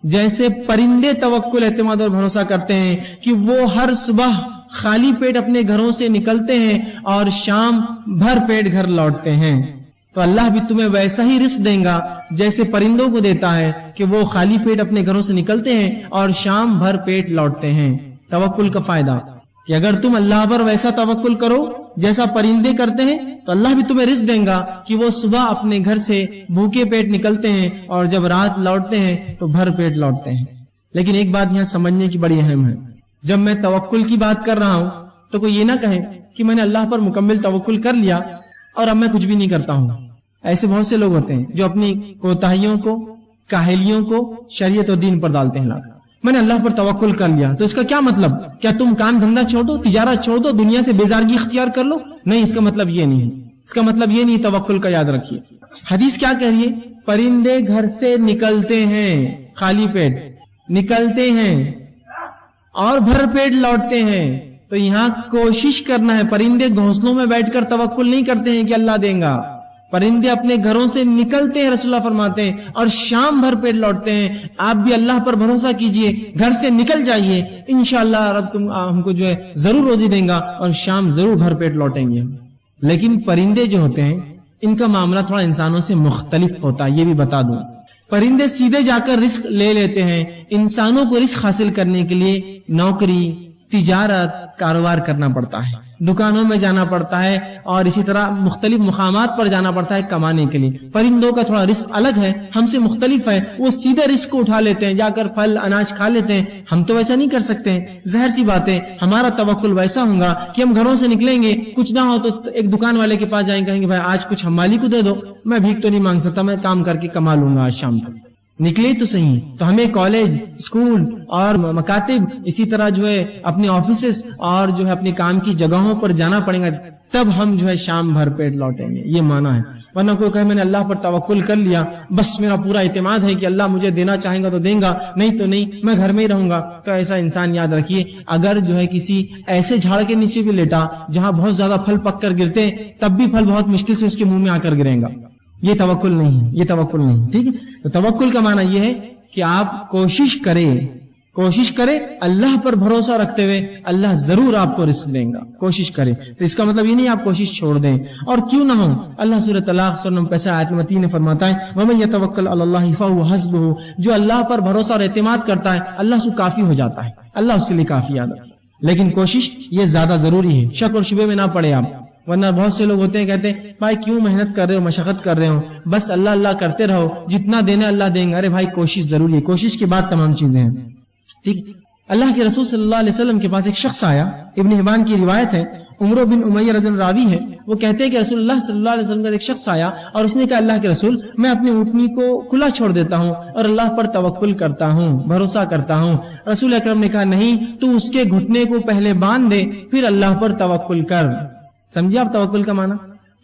جیسے پرندے توکل، اعتماد اور بھروسہ کرتے ہیں کہ وہ ہر صبح خالی پیٹ اپنے گھروں سے نکلتے ہیں اور شام بھر پیٹ گھر لوٹتے ہیں، تو اللہ بھی تمہیں ویسا ہی رزق دیں گا جیسے پرندوں کو دیتا ہے کہ وہ خالی پیٹ اپنے گھروں سے نکلتے ہیں اور شام بھر پیٹ لوٹتے ہیں. توکل کا فائدہ کہ اگر تم اللہ پر ویسا توکل کرو جیسا پرندے کرتے ہیں تو اللہ بھی تمہیں رزق دیں گا کہ وہ صبح اپنے گھر سے بھوکے پیٹ نکلتے ہیں اور جب رات لوٹتے ہیں تو بھر پیٹ لوٹتے ہیں. لیکن ایک بات یہاں سمجھنے کی بڑی اہم ہے، جب میں توکل کی بات کر رہا ہوں تو کوئی یہ نہ کہے کہ میں نے اللہ پر مکمل توکل کر لیا اور اب میں کچھ بھی نہیں کرتا ہوں. ایسے بہت سے لوگ ہوتے ہیں جو اپنی کوتاہیوں کو، کاہلیوں کو شریعت اور دین پر ڈالتے ہیں. میں نے اللہ پر توکل کر لیا تو اس کا کیا مطلب؟ کیا تم کام دھندا چھوڑ دو، تجارت چھوڑ دو، دنیا سے بیزارگی اختیار کر لو؟ نہیں، اس کا مطلب یہ نہیں ہے. اس کا مطلب یہ نہیں. توکل کا یاد رکھیے. حدیث کیا کہہ رہی ہے؟ پرندے گھر سے نکلتے ہیں خالی پیٹ، نکلتے ہیں اور بھر پیٹ لوٹتے ہیں. تو یہاں کوشش کرنا ہے. پرندے گھونسلوں میں بیٹھ کر توکل نہیں کرتے ہیں کہ اللہ دیں گا. پرندے اپنے گھروں سے نکلتے ہیں، رسول اللہ فرماتے ہیں، اور شام بھر پیٹ لوٹتے ہیں. آپ بھی اللہ پر بھروسہ کیجئے، گھر سے نکل جائیے، انشاءاللہ رب ہم کو جو ہے ضرور روزی دیں گا اور شام ضرور بھر پیٹ لوٹیں گے. لیکن پرندے جو ہوتے ہیں ان کا معاملہ تھوڑا انسانوں سے مختلف ہوتا ہے، یہ بھی بتا دوں. پرندے سیدھے جا کر رزق لے لیتے ہیں. انسانوں کو رزق حاصل کرنے کے لیے نوکری، تجارت، کاروبار کرنا پڑتا ہے، دکانوں میں جانا پڑتا ہے اور اسی طرح مختلف مقامات پر جانا پڑتا ہے کمانے کے لیے. پرندوں کا تھوڑا رزق الگ ہے، ہم سے مختلف ہے. وہ سیدھے رزق کو اٹھا لیتے ہیں، جا کر پھل اناج کھا لیتے ہیں. ہم تو ویسا نہیں کر سکتے. ظاہر سی بات ہے ہمارا توکل ویسا ہوگا کہ ہم گھروں سے نکلیں گے، کچھ نہ ہو تو ایک دکان والے کے پاس جائیں، کہیں گے بھائی آج کچھ ہم مالی کو دے دو، میں بھیک تو نہیں مانگ سکتا، میں کام کر کے کما لوں گا آج شام تک. نکلے تو صحیح. تو ہمیں کالج، اسکول اور مکاتب، اسی طرح جو ہے اپنے آفیسز اور جو ہے اپنے کام کی جگہوں پر جانا پڑے گا، تب ہم جو ہے شام بھر پیٹ لوٹیں گے. یہ معنی ہے. ورنہ کوئی کہے میں نے اللہ پر توکل کر لیا، بس میرا پورا اعتماد ہے کہ اللہ مجھے دینا چاہیں گا تو دیں گا، نہیں تو نہیں، میں گھر میں ہی رہوں گا. تو ایسا انسان یاد رکھیے اگر جو ہے کسی ایسے جھاڑ کے نیچے بھی لیٹا جہاں بہت زیادہ پھل پک کر گرتے تب بھی پھل بہت مشکل سے اس کے منہ میں آ کر گرے گا. یہ توکل نہیں ہے، یہ توکل نہیں. ٹھیک ہے. تو توکل کا معنی یہ ہے کہ آپ کوشش کریں اللہ پر بھروسہ رکھتے ہوئے اللہ ضرور آپ کو رزق دیں گا. کوشش کریں. تو اس کا مطلب یہ نہیں آپ کوشش چھوڑ دیں. اور کیوں نہ ہو، اللہ سورۃ طلاق 65 آیت نمبر 3 نے فرماتا ہے وَمَن يَتَوَكَّلْ عَلَى اللَّهِ فَهُوَ حَسْبُهُ. جو اللہ پر بھروسہ اور اعتماد کرتا ہے اللہ سے کافی ہو جاتا ہے، اللہ اس کے لیے کافی. یاد رکھیں. لیکن کوشش یہ زیادہ ضروری ہے، شک اور شبہ میں نہ پڑے آپ. ورنہ بہت سے لوگ ہوتے ہیں کہتے ہیں بھائی کیوں محنت کر رہے ہو، مشقت کر رہے ہو، بس اللہ اللہ کرتے رہو، جتنا دینا اللہ دیں گے. ارے بھائی کوشش ضروری ہے، کوشش کے بعد تمام چیزیں ہیں. ٹھیک. اللہ کے رسول صلی اللہ علیہ وسلم کے پاس ایک شخص آیا، ابن حبان کی روایت ہے، عمرو بن امیہ رضی اللہ راوی ہے، وہ کہتے ہیں کہ رسول اللہ صلی اللہ علیہ وسلم کا ایک شخص آیا اور اس نے کہا اللہ کے رسول میں اپنی اونٹنی کو کھلا چھوڑ دیتا ہوں اور اللہ پر توکل کرتا ہوں، بھروسہ کرتا ہوں. رسول اکرم نے کہا نہیں، تو اس کے گھٹنے کو پہلے باندھ دے پھر اللہ پر توکل کر. سمجھے آپ توکل کا معنی؟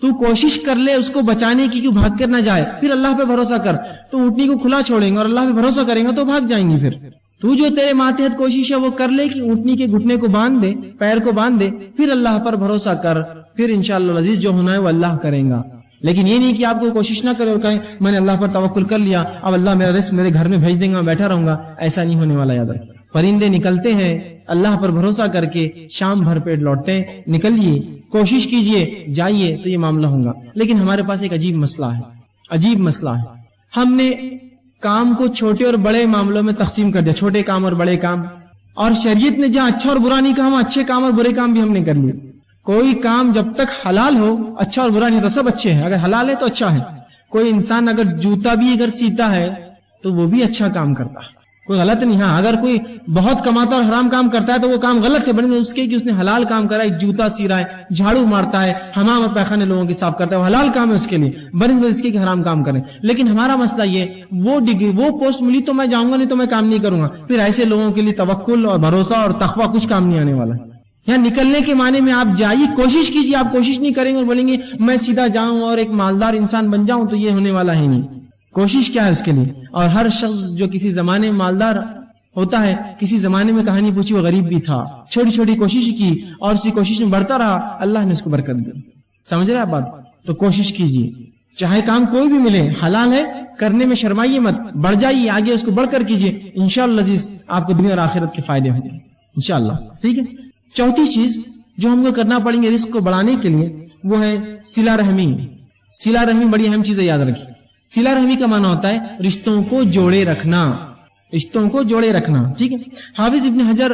تو کوشش کر لے اس کو بچانے کی، کیوں بھاگ کر نہ جائے، پھر اللہ پہ بھروسہ کر. تو اونٹنی کو کھلا چھوڑیں گے اور اللہ پہ بھروسہ کریں گے تو بھاگ جائیں گی. پھر تو جو تیرے ماتحت کوشش ہے وہ کر لے کہ اونٹنی کے گھٹنے کو باندھ دے، پیر کو باندھ دے، پھر اللہ پر بھروسہ کر، پھر انشاءاللہ العزیز جو ہونا ہے وہ اللہ کریں گا. لیکن یہ نہیں کہ آپ کو کوشش نہ کرے اور کہیں میں نے اللہ پر توکل کر لیا، اب اللہ میرا رزق میرے گھر میں بھیج دیں گا، میں بیٹھا رہوں گا. ایسا نہیں ہونے والا. یاد رکھیے پرندے نکلتے ہیں اللہ پر بھروسہ کر کے، شام بھر پیٹ لوٹتے ہیں. نکلیے، کوشش کیجئے، جائیے تو یہ معاملہ ہوگا. لیکن ہمارے پاس ایک عجیب مسئلہ ہے. ہم نے کام کو چھوٹے اور بڑے معاملوں میں تقسیم کر دیا، چھوٹے کام اور بڑے کام. اور شریعت نے جہاں اچھا اور برا نہیں کہا، اچھے کام اور برے کام بھی ہم نے کر لیے. کوئی کام جب تک حلال ہو اچھا اور برا نہیں ہوتا، سب اچھے ہیں. اگر حلال ہے تو اچھا ہے. کوئی انسان اگر جوتا بھی اگر سیتا ہے تو وہ بھی اچھا کام کرتا ہے، کوئی غلط نہیں. ہاں اگر کوئی بہت کماتا اور حرام کام کرتا ہے تو وہ کام غلط ہے، بلکہ اس کے کہ اس نے حلال کام کرا ہے، جوتا سی رہا ہے، جھاڑو مارتا ہے، حمام اور پیخانے لوگوں کی صاف کرتا ہے، وہ حلال کام ہے اس کے لیے، بلکہ اس کے کہ حرام کام کریں. لیکن ہمارا مسئلہ یہ، وہ ڈگری وہ پوسٹ ملی تو میں جاؤں گا، نہیں تو میں کام نہیں کروں گا. پھر ایسے لوگوں کے لیے توکل اور بھروسہ اور تقویٰ کچھ کام نہیں آنے والا. یہاں نکلنے کے معنی میں آپ جائیے، کوشش کیجیے. آپ کوشش نہیں کریں گے اور بولیں گے میں سیدھا جاؤں اور ایک مالدار انسان بن جاؤں تو یہ ہونے والا ہے نہیں. کوشش کیا ہے اس کے لیے. اور ہر شخص جو کسی زمانے میں مالدار ہوتا ہے، کسی زمانے میں کہانی پوچھی وہ غریب بھی تھا، چھوٹی چھوٹی کوشش کی اور اسی کوشش میں بڑھتا رہا، اللہ نے اس کو برکت دی. سمجھ رہے آپ بات؟ تو کوشش کیجیے، چاہے کام کوئی بھی ملے، حلال ہے، کرنے میں شرمائیے مت، بڑھ جائیے آگے، اس کو بڑھ کر کیجیے. انشاءاللہ عزیز آپ کو دنیا اور آخرت کے فائدے ہوں گے انشاءاللہ. ٹھیک ہے. چوتھی چیز جو ہم کو کرنا پڑیں گے رزق کو بڑھانے کے لیے وہ ہے صلہ رحمی. صلہ رحمی بڑی اہم چیز ہے، یاد رکھیے. صلہ رحمی کا معنی ہوتا ہے رشتوں کو جوڑے رکھنا، رشتوں کو جوڑے رکھنا. ٹھیک ہے. حافظ ابن حجر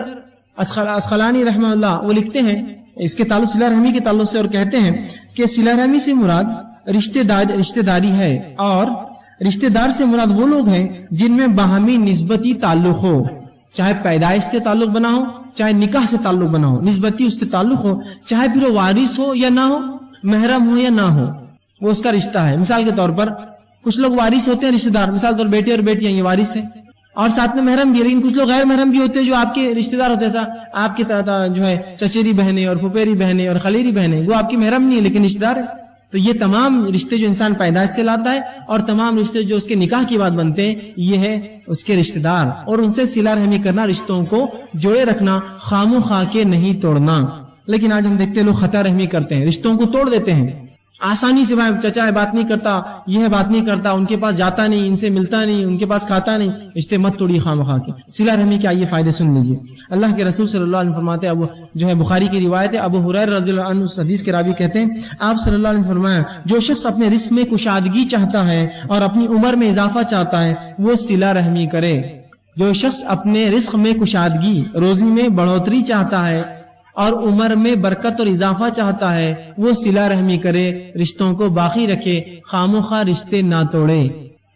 اسقلانی رحمہ اللہ وہ لکھتے ہیں اس کے تعلق صلہ رحمی کے تعلق سے، اور کہتے ہیں کہ صلہ رحمی سے مراد رشتہ داری ہے، اور رشتہ دار سے مراد وہ لوگ ہیں جن میں باہمی نسبتی تعلق ہو، چاہے پیدائش سے تعلق بنا ہو، چاہے نکاح سے تعلق بنا ہو، نسبتی اس سے تعلق ہو، چاہے پھر وہ وارث ہو یا نہ ہو، محرم ہو یا نہ ہو، وہ اس کا رشتہ ہے. مثال کے طور پر کچھ لوگ وارث ہوتے ہیں رشتہ دار، مثال طور بیٹے اور بیٹیاں یہ وارث ہیں اور ساتھ میں محرم بھی. لیکن کچھ لوگ غیر محرم بھی ہوتے ہیں جو آپ کے رشتہ دار ہوتے ہیں، آپ کی جو ہے چچیری بہنیں اور پھپھیری بہنیں اور خلیری بہنیں، وہ آپ کی محرم نہیں ہے لیکن رشتہ دار ہے. تو یہ تمام رشتے جو انسان پیدائش سے لاتا ہے اور تمام رشتے جو اس کے نکاح کی بات بنتے ہیں یہ ہے اس کے رشتہ دار، اور ان سے صلہ رحمی کرنا، رشتوں کو جوڑے رکھنا، خام و خواہ کے نہیں توڑنا. لیکن آج ہم دیکھتے ہیں لوگ خطا رحمی کرتے ہیں، رشتوں کو توڑ دیتے ہیں آسانی سے. بھائی چچا ہے بات نہیں کرتا، یہ ہے بات نہیں کرتا، ان کے پاس جاتا نہیں، ان سے ملتا نہیں، ان کے پاس کھاتا نہیں. رشتے مت توڑیے خام و خواہ کے. صلہ رحمی کے آئیے فائدے سن لیجیے. اللہ کے رسول صلی اللہ علیہ وسلم فرماتے ہیں، جو ہے بخاری کی روایت ہے، ابو ہریرہ رضی اللہ عنہ اس حدیث کے راوی کہتے ہیں آپ صلی اللہ علیہ وسلم فرمایا جو شخص اپنے رزق میں کشادگی چاہتا ہے اور اپنی عمر میں اضافہ چاہتا ہے وہ صلہ رحمی کرے. جو شخص اپنے رزق میں کشادگی، روزی میں بڑھوتری چاہتا ہے اور عمر میں برکت اور اضافہ چاہتا ہے وہ صلہ رحمی کرے، رشتوں کو باقی رکھے، خام و خواہ رشتے نہ توڑے.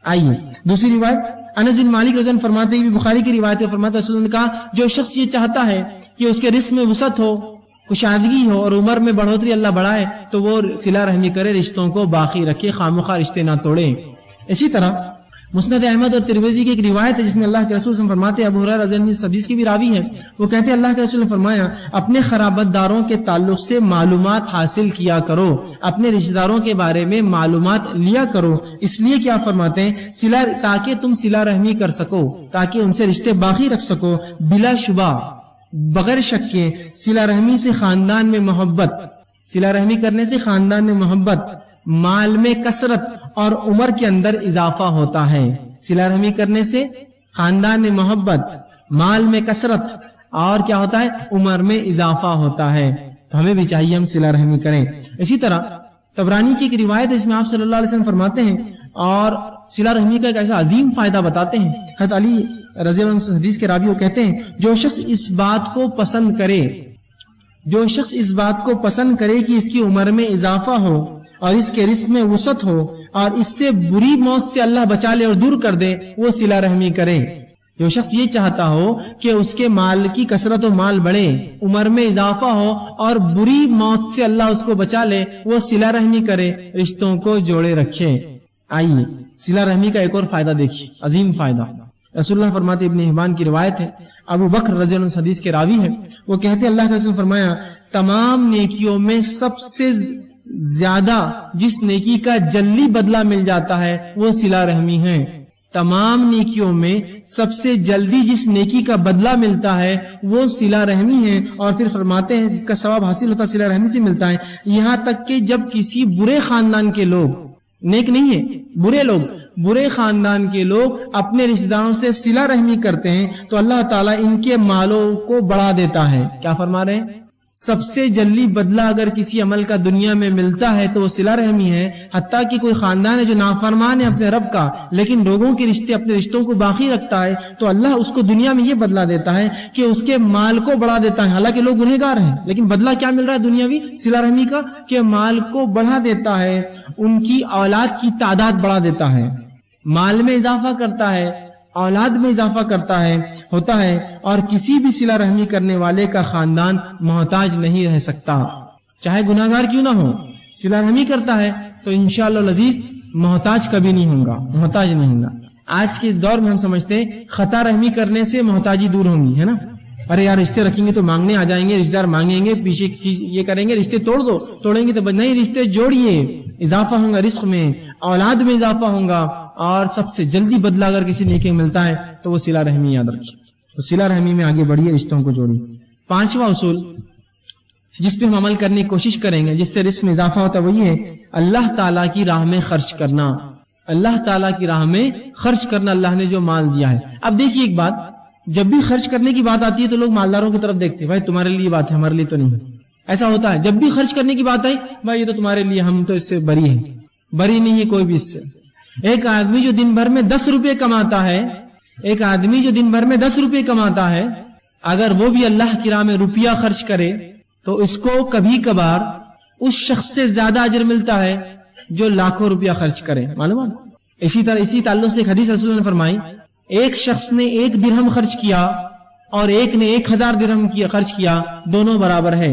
آئیے دوسری روایت انس بن مالک رضی اللہ عنہ فرماتے ہیں، بخاری کی روایت ہے، فرماتے ہیں رسول اللہ نے کہا جو شخص یہ چاہتا ہے کہ اس کے رزق میں وسعت ہو، کشادگی ہو اور عمر میں بڑھوتری اللہ بڑھائے تو وہ صلہ رحمی کرے، رشتوں کو باقی رکھے، خام و خواہ رشتے نہ توڑے. اسی طرح مسند احمد اور ترمذی کی ایک روایت ہے جس میں اللہ کے رسول صلی اللہ علیہ وسلم فرماتے ہیں، ابو ہریرہ رضی اللہ عنہ اس حدیث کی بھی راوی ہے، وہ کہتے ہیں اللہ کے رسول نے فرمایا اپنے خرابت داروں کے تعلق سے معلومات حاصل کیا کرو، اپنے رشتہ داروں کے بارے میں معلومات لیا کرو. اس لیے کیا فرماتے ہیں تاکہ تم صلہ رحمی کر سکو، تاکہ ان سے رشتے باقی رکھ سکو. بلا شبہ بغیر شک کے صلہ رحمی سے خاندان میں محبت، صلہ رحمی کرنے سے خاندان میں محبت، مال میں کثرت اور عمر کے اندر اضافہ ہوتا ہے. صلہ رحمی کرنے سے خاندان میں محبت، مال میں کثرت اور کیا ہوتا ہے، عمر میں اضافہ ہوتا ہے. تو ہمیں بھی چاہیے ہم صلہ رحمی کریں. اسی طرح طبرانی کی ایک روایت ہے جس میں آپ صلی اللہ علیہ وسلم فرماتے ہیں اور صلہ رحمی کا ایک ایسا عظیم فائدہ بتاتے ہیں. حضرت علی رضی اللہ عنہ حدیث کے راوی وہ کہتے ہیں جو شخص اس بات کو پسند کرے جو شخص اس بات کو پسند کرے کہ اس کی عمر میں اضافہ ہو اور اس کے رزق میں وسعت ہو اور اس سے بری موت سے اللہ بچا لے اور دور کر دے، وہ صلہ رحمی کرے۔ جو شخص یہ چاہتا ہو کہ اس کے مال کی کثرت و مال بڑھے، عمر میں اضافہ ہو اور بری موت سے اللہ اس کو بچا لے، وہ صلہ رحمی کرے، رشتوں کو جوڑے رکھے۔ آئیے صلہ رحمی کا ایک اور فائدہ دیکھیے، عظیم فائدہ۔ رسول اللہ فرماتے، ابن حبان کی روایت ہے، ابو بکر رضی اللہ عنہ حدیث کے راوی ہیں، وہ کہتے اللہ کے رسول نے فرمایا، تمام نیکیوں میں سب سے زیادہ جس نیکی کا جلدی بدلہ مل جاتا ہے وہ صلہ رحمی ہے۔ تمام نیکیوں میں سب سے جلدی جس نیکی کا بدلہ ملتا ہے وہ صلہ رحمی ہے، اور پھر فرماتے ہیں جس کا ثواب حاصل ہوتا ہے صلہ رحمی سے ملتا ہے، یہاں تک کہ جب کسی برے خاندان کے لوگ، نیک نہیں ہے، برے لوگ، برے خاندان کے لوگ اپنے رشتہ داروں سے صلہ رحمی کرتے ہیں تو اللہ تعالیٰ ان کے مالوں کو بڑھا دیتا ہے۔ کیا فرما رہے ہیں؟ سب سے جلدی بدلہ اگر کسی عمل کا دنیا میں ملتا ہے تو وہ صلہ رحمی ہے۔ حتیٰ کہ کوئی خاندان ہے جو نافرمان ہے اپنے رب کا، لیکن لوگوں کے رشتے، اپنے رشتوں کو باقی رکھتا ہے، تو اللہ اس کو دنیا میں یہ بدلہ دیتا ہے کہ اس کے مال کو بڑھا دیتا ہے۔ حالانکہ لوگ گنہگار ہیں، لیکن بدلہ کیا مل رہا ہے دنیاوی صلہ رحمی کا؟ کہ مال کو بڑھا دیتا ہے، ان کی اولاد کی تعداد بڑھا دیتا ہے، مال میں اضافہ کرتا ہے، اولاد میں اضافہ کرتا ہے، ہوتا ہے، اور کسی بھی صلہ رحمی کرنے والے کا خاندان محتاج نہیں رہ سکتا، چاہے گناہگار کیوں نہ ہو۔ صلہ رحمی کرتا ہے تو انشاءاللہ العزیز محتاج کبھی نہیں ہوگا، محتاج نہیں ہوگا۔ آج کے اس دور میں ہم سمجھتے ہیں خطا رحمی کرنے سے محتاجی دور ہوگی، ہے نا؟ ارے یار رشتے رکھیں گے تو مانگنے آ جائیں گے، رشتہ دار مانگیں گے، پیچھے یہ کریں گے، رشتے توڑ دو، توڑیں گے تو نہیں، رشتے جوڑیے، اضافہ ہوگا رزق میں، اولاد میں اضافہ ہوگا، اور سب سے جلدی بدلہ اگر کسی نیکی ملتا ہے تو وہ صلہ رحمی یاد رکھیے۔ تو صلہ رحمی میں آگے بڑھیے، رشتوں کو جوڑیے۔ پانچواں اصول جس پہ ہم عمل کرنے کی کوشش کریں گے، جس سے رزق میں اضافہ ہوتا ہے، وہ یہ ہے اللہ تعالیٰ کی راہ میں خرچ کرنا۔ اللہ تعالیٰ کی راہ میں خرچ کرنا، اللہ نے جو مال دیا ہے۔ اب دیکھیے ایک بات، جب بھی خرچ کرنے کی بات آتی ہے تو لوگ مالداروں کی طرف دیکھتے ہیں، بھائی تمہارے لیے بات ہے، ہمارے لیے تو نہیں۔ ایسا ہوتا ہے، جب بھی خرچ کرنے کی بات آئی، بھائی یہ تو تمہارے لیے، ہم تو اس سے بری ہیں، بری نہیں ہے کوئی بھی اس سے۔ ایک آدمی جو دن بھر میں 10 روپے کماتا ہے، ایک آدمی جو دن بھر میں 10 روپے کماتا ہے، اگر وہ بھی اللہ کی راہ میں روپیہ خرچ کرے تو اس کو کبھی کبھار اس شخص سے زیادہ اجر ملتا ہے جو لاکھوں روپیہ خرچ کرے، معلوم ہے؟ اسی تعلق سے ایک حدیث رسول اللہ نے فرمائی، ایک شخص نے 1 درہم خرچ کیا اور ایک نے 1000 درہم خرچ کیا، دونوں برابر ہے۔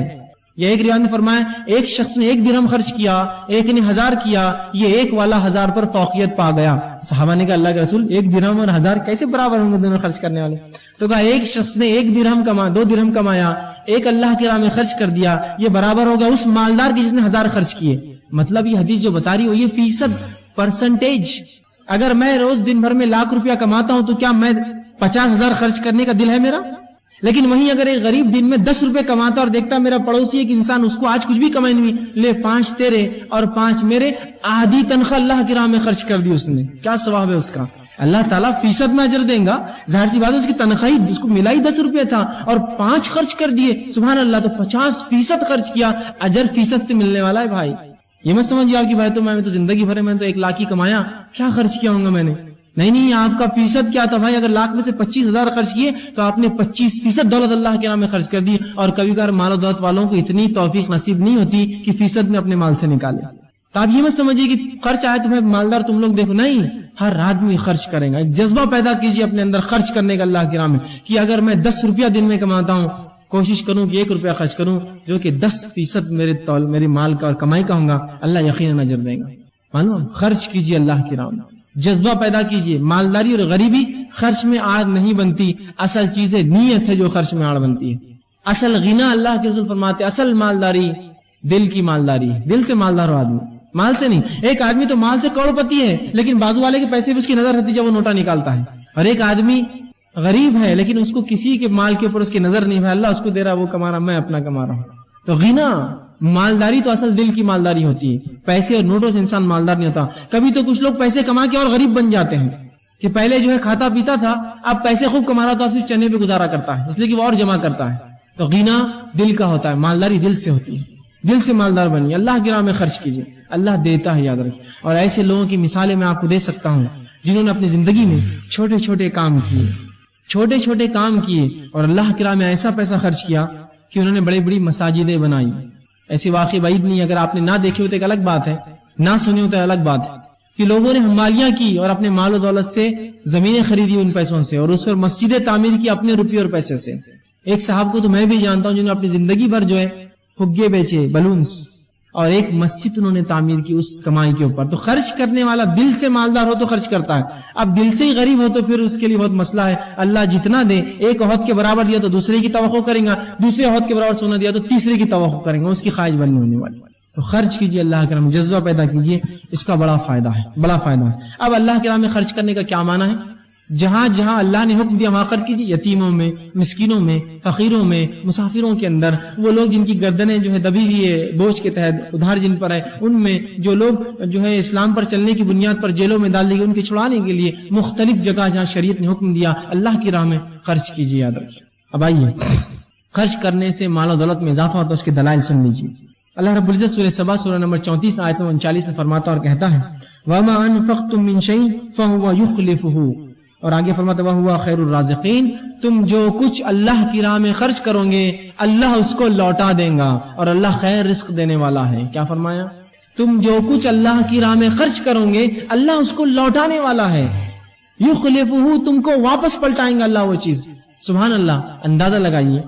یہ ایک روایت نے فرمایا ایک شخص نے 1 درہم خرچ کیا، ایک نے 1000 کیا، یہ ایک والا 1000 پر فوقیت پا گیا۔ صحابہ نے کہا اللہ کے رسول 1 درہم اور 1000 کیسے برابر ہوں گے دونوں خرچ کرنے والے؟ تو کہا ایک شخص نے 1 درہم کمایا، 2 درہم کمایا، ایک اللہ کی راہ میں خرچ کر دیا، یہ برابر ہوگا اس مالدار کی جس نے 1000 خرچ کیے۔ مطلب یہ حدیث جو بتا رہی ہو، یہ فیصد، پرسنٹیج۔ اگر میں روز دن بھر میں 1,00,000 روپیہ کماتا ہوں تو کیا میں 50,000 خرچ کرنے کا دل ہے میرا؟ لیکن وہیں اگر ایک غریب دن میں 10 روپے کماتا اور دیکھتا میرا پڑوسی ایک انسان، اس کو آج کچھ بھی کمائی نہیں، لے 5 تیرے اور 5 میرے، آدھی تنخواہ اللہ کی راہ میں خرچ کر دی اس نے، کیا ثواب ہے اس کا؟ اللہ تعالیٰ فیصد میں اجر دیں گا۔ ظاہر سی بات ہے اس کی تنخواہی، اس کو ملا ہی 10 روپے تھا اور 5 خرچ کر دیے، سبحان اللہ، تو 50% خرچ کیا، اجر فیصد سے ملنے والا ہے بھائی۔ یہ مت سمجھیے آپ کہ بھائی تو میں تو زندگی بھر میں تو 1 لاکھ ہی کمایا، کیا خرچ کیا ہوں گا میں نے؟ نہیں، آپ کا فیصد کیا تھا بھائی؟ اگر لاکھ میں سے 25,000 خرچ کیے تو آپ نے 25% دولت اللہ کے نام میں خرچ کر دی۔ اور کبھی کبھار مال و دولت والوں کو اتنی توفیق نصیب نہیں ہوتی کہ فیصد میں اپنے مال سے نکالے۔ تو آپ یہ مت سمجھیے کہ خرچ آئے تو میں مالدار تم لوگ دیکھو، نہیں، ہر آدمی خرچ کرے گا۔ ایک جذبہ پیدا کیجیے اپنے اندر خرچ کرنے کا اللہ کے نام میں، کہ اگر میں 10 روپیہ دن میں کماتا ہوں، کوشش کروں کہ 1 روپیہ خرچ کروں جو کہ 10% میرے مال کا اور کمائی کا ہوگا، اللہ یقیناً اجر دے گا۔ معلوم، خرچ کیجیے اللہ کے نام میں، جذبہ پیدا کیجیے۔ مالداری اور غریبی خرچ میں آڑ نہیں بنتی، اصل چیز نیت ہے جو خرچ میں آڑ بنتی ہے۔ اصل غنا، اللہ کے رسول فرماتے اصل مالداری دل کی مالداری، دل سے مالدار ہو آدمی، مال سے نہیں۔ ایک آدمی تو مال سے کروڑ پتی ہے لیکن بازو والے کے پیسے پہ اس کی نظر رہتی جب وہ نوٹا نکالتا ہے، اور ایک آدمی غریب ہے لیکن اس کو کسی کے مال کے اوپر اس کی نظر نہیں ہے، اللہ اس کو دے رہا، وہ کما رہا، میں اپنا کما رہا ہوں۔ تو غنا، مالداری تو اصل دل کی مالداری ہوتی ہے، پیسے اور نوٹوں سے انسان مالدار نہیں ہوتا۔ کبھی تو کچھ لوگ پیسے کما کے اور غریب بن جاتے ہیں، کہ پہلے جو ہے کھاتا پیتا تھا، اب پیسے خوب کما رہا تو اب صرف چنے پہ گزارا کرتا ہے، اس لیے کہ وہ اور جمع کرتا ہے۔ تو غنا دل کا ہوتا ہے، مالداری دل سے ہوتی ہے، دل سے مالدار بنیے، اللہ کی راہ میں خرچ کیجیے، اللہ دیتا ہے، یاد رکھیں۔ اور ایسے لوگوں کی مثالیں میں آپ کو دے سکتا ہوں جنہوں نے اپنی زندگی میں چھوٹے چھوٹے کام کیے اور اللہ کی راہ میں ایسا پیسہ خرچ کیا کہ انہوں نے بڑی بڑی مساجدیں بنائی. ایسی واقعی بعید نہیں. اگر آپ نے نہ دیکھے ہوتے ایک الگ بات ہے, نہ سنے ہوتے الگ بات ہے, کہ لوگوں نے ہماریاں کی اور اپنے مال و دولت سے زمینیں خریدی ان پیسوں سے, اور اس پر مسجدیں تعمیر کی اپنے روپے اور پیسے سے. ایک صاحب کو تو میں بھی جانتا ہوں جنہوں نے اپنی زندگی بھر جو ہے فگے بیچے, بلونز, اور ایک مسجد انہوں نے تعمیر کی اس کمائی کے اوپر. تو خرچ کرنے والا دل سے مالدار ہو تو خرچ کرتا ہے. اب دل سے ہی غریب ہو تو پھر اس کے لیے بہت مسئلہ ہے. اللہ جتنا دے, ایک احد کے برابر دیا تو دوسرے کی توقع کریں گا, دوسرے احد کے برابر سونا دیا تو تیسرے کی توقع کریں گا, اس کی خواہش بنی ہونے والی. تو خرچ کیجیے, اللہ کے راہ میں جذبہ پیدا کیجیے, اس کا بڑا فائدہ ہے, بڑا فائدہ ہے. اب اللہ کے راہ میں خرچ کرنے کا کیا معنی ہے؟ جہاں جہاں اللہ نے حکم دیا وہاں خرچ کیجیے. یتیموں میں, مسکینوں میں, فقیروں میں, مسافروں کے اندر, وہ لوگ جن کی گردنیں جو ہے دبی ہوئی ہے بوجھ کے تحت, ادھار جن پر ہے ان میں, جو لوگ جو ہے اسلام پر چلنے کی بنیاد پر جیلوں میں ڈال دی گئی ان کے چھڑانے کے لیے مختلف جگہ جہاں شریعت نے حکم دیا اللہ کی راہ میں خرچ کیجیے, یاد رکھیے. اب آئیے, خرچ کرنے سے مال و دولت میں اضافہ ہوتا ہے, اس کے دلائل سن لیجیے. اللہ رب العزت سورہ سبا سورہ نمبر 34 آیت 39 میں فرماتا اور کہتا ہے وَمَا أَنفَقْتُم مِّن شَيْءٍ فَهُوَ يُخْلِفُهُ, اور آگے فرماتا وَهُوَ خَيْرُ الرَّازِقِينَ, تم جو کچھ اللہ کی راہ میں خرچ کرو گے اللہ اس کو لوٹا دے گا, اور اللہ خیر رزق دینے والا ہے. کیا فرمایا؟ تم جو کچھ اللہ کی راہ میں خرچ کرو گے اللہ اس کو لوٹانے والا ہے. يُخْلِفُهُ, تم کو واپس پلٹائیں گا اللہ وہ چیز. سبحان اللہ. اندازہ لگائیے,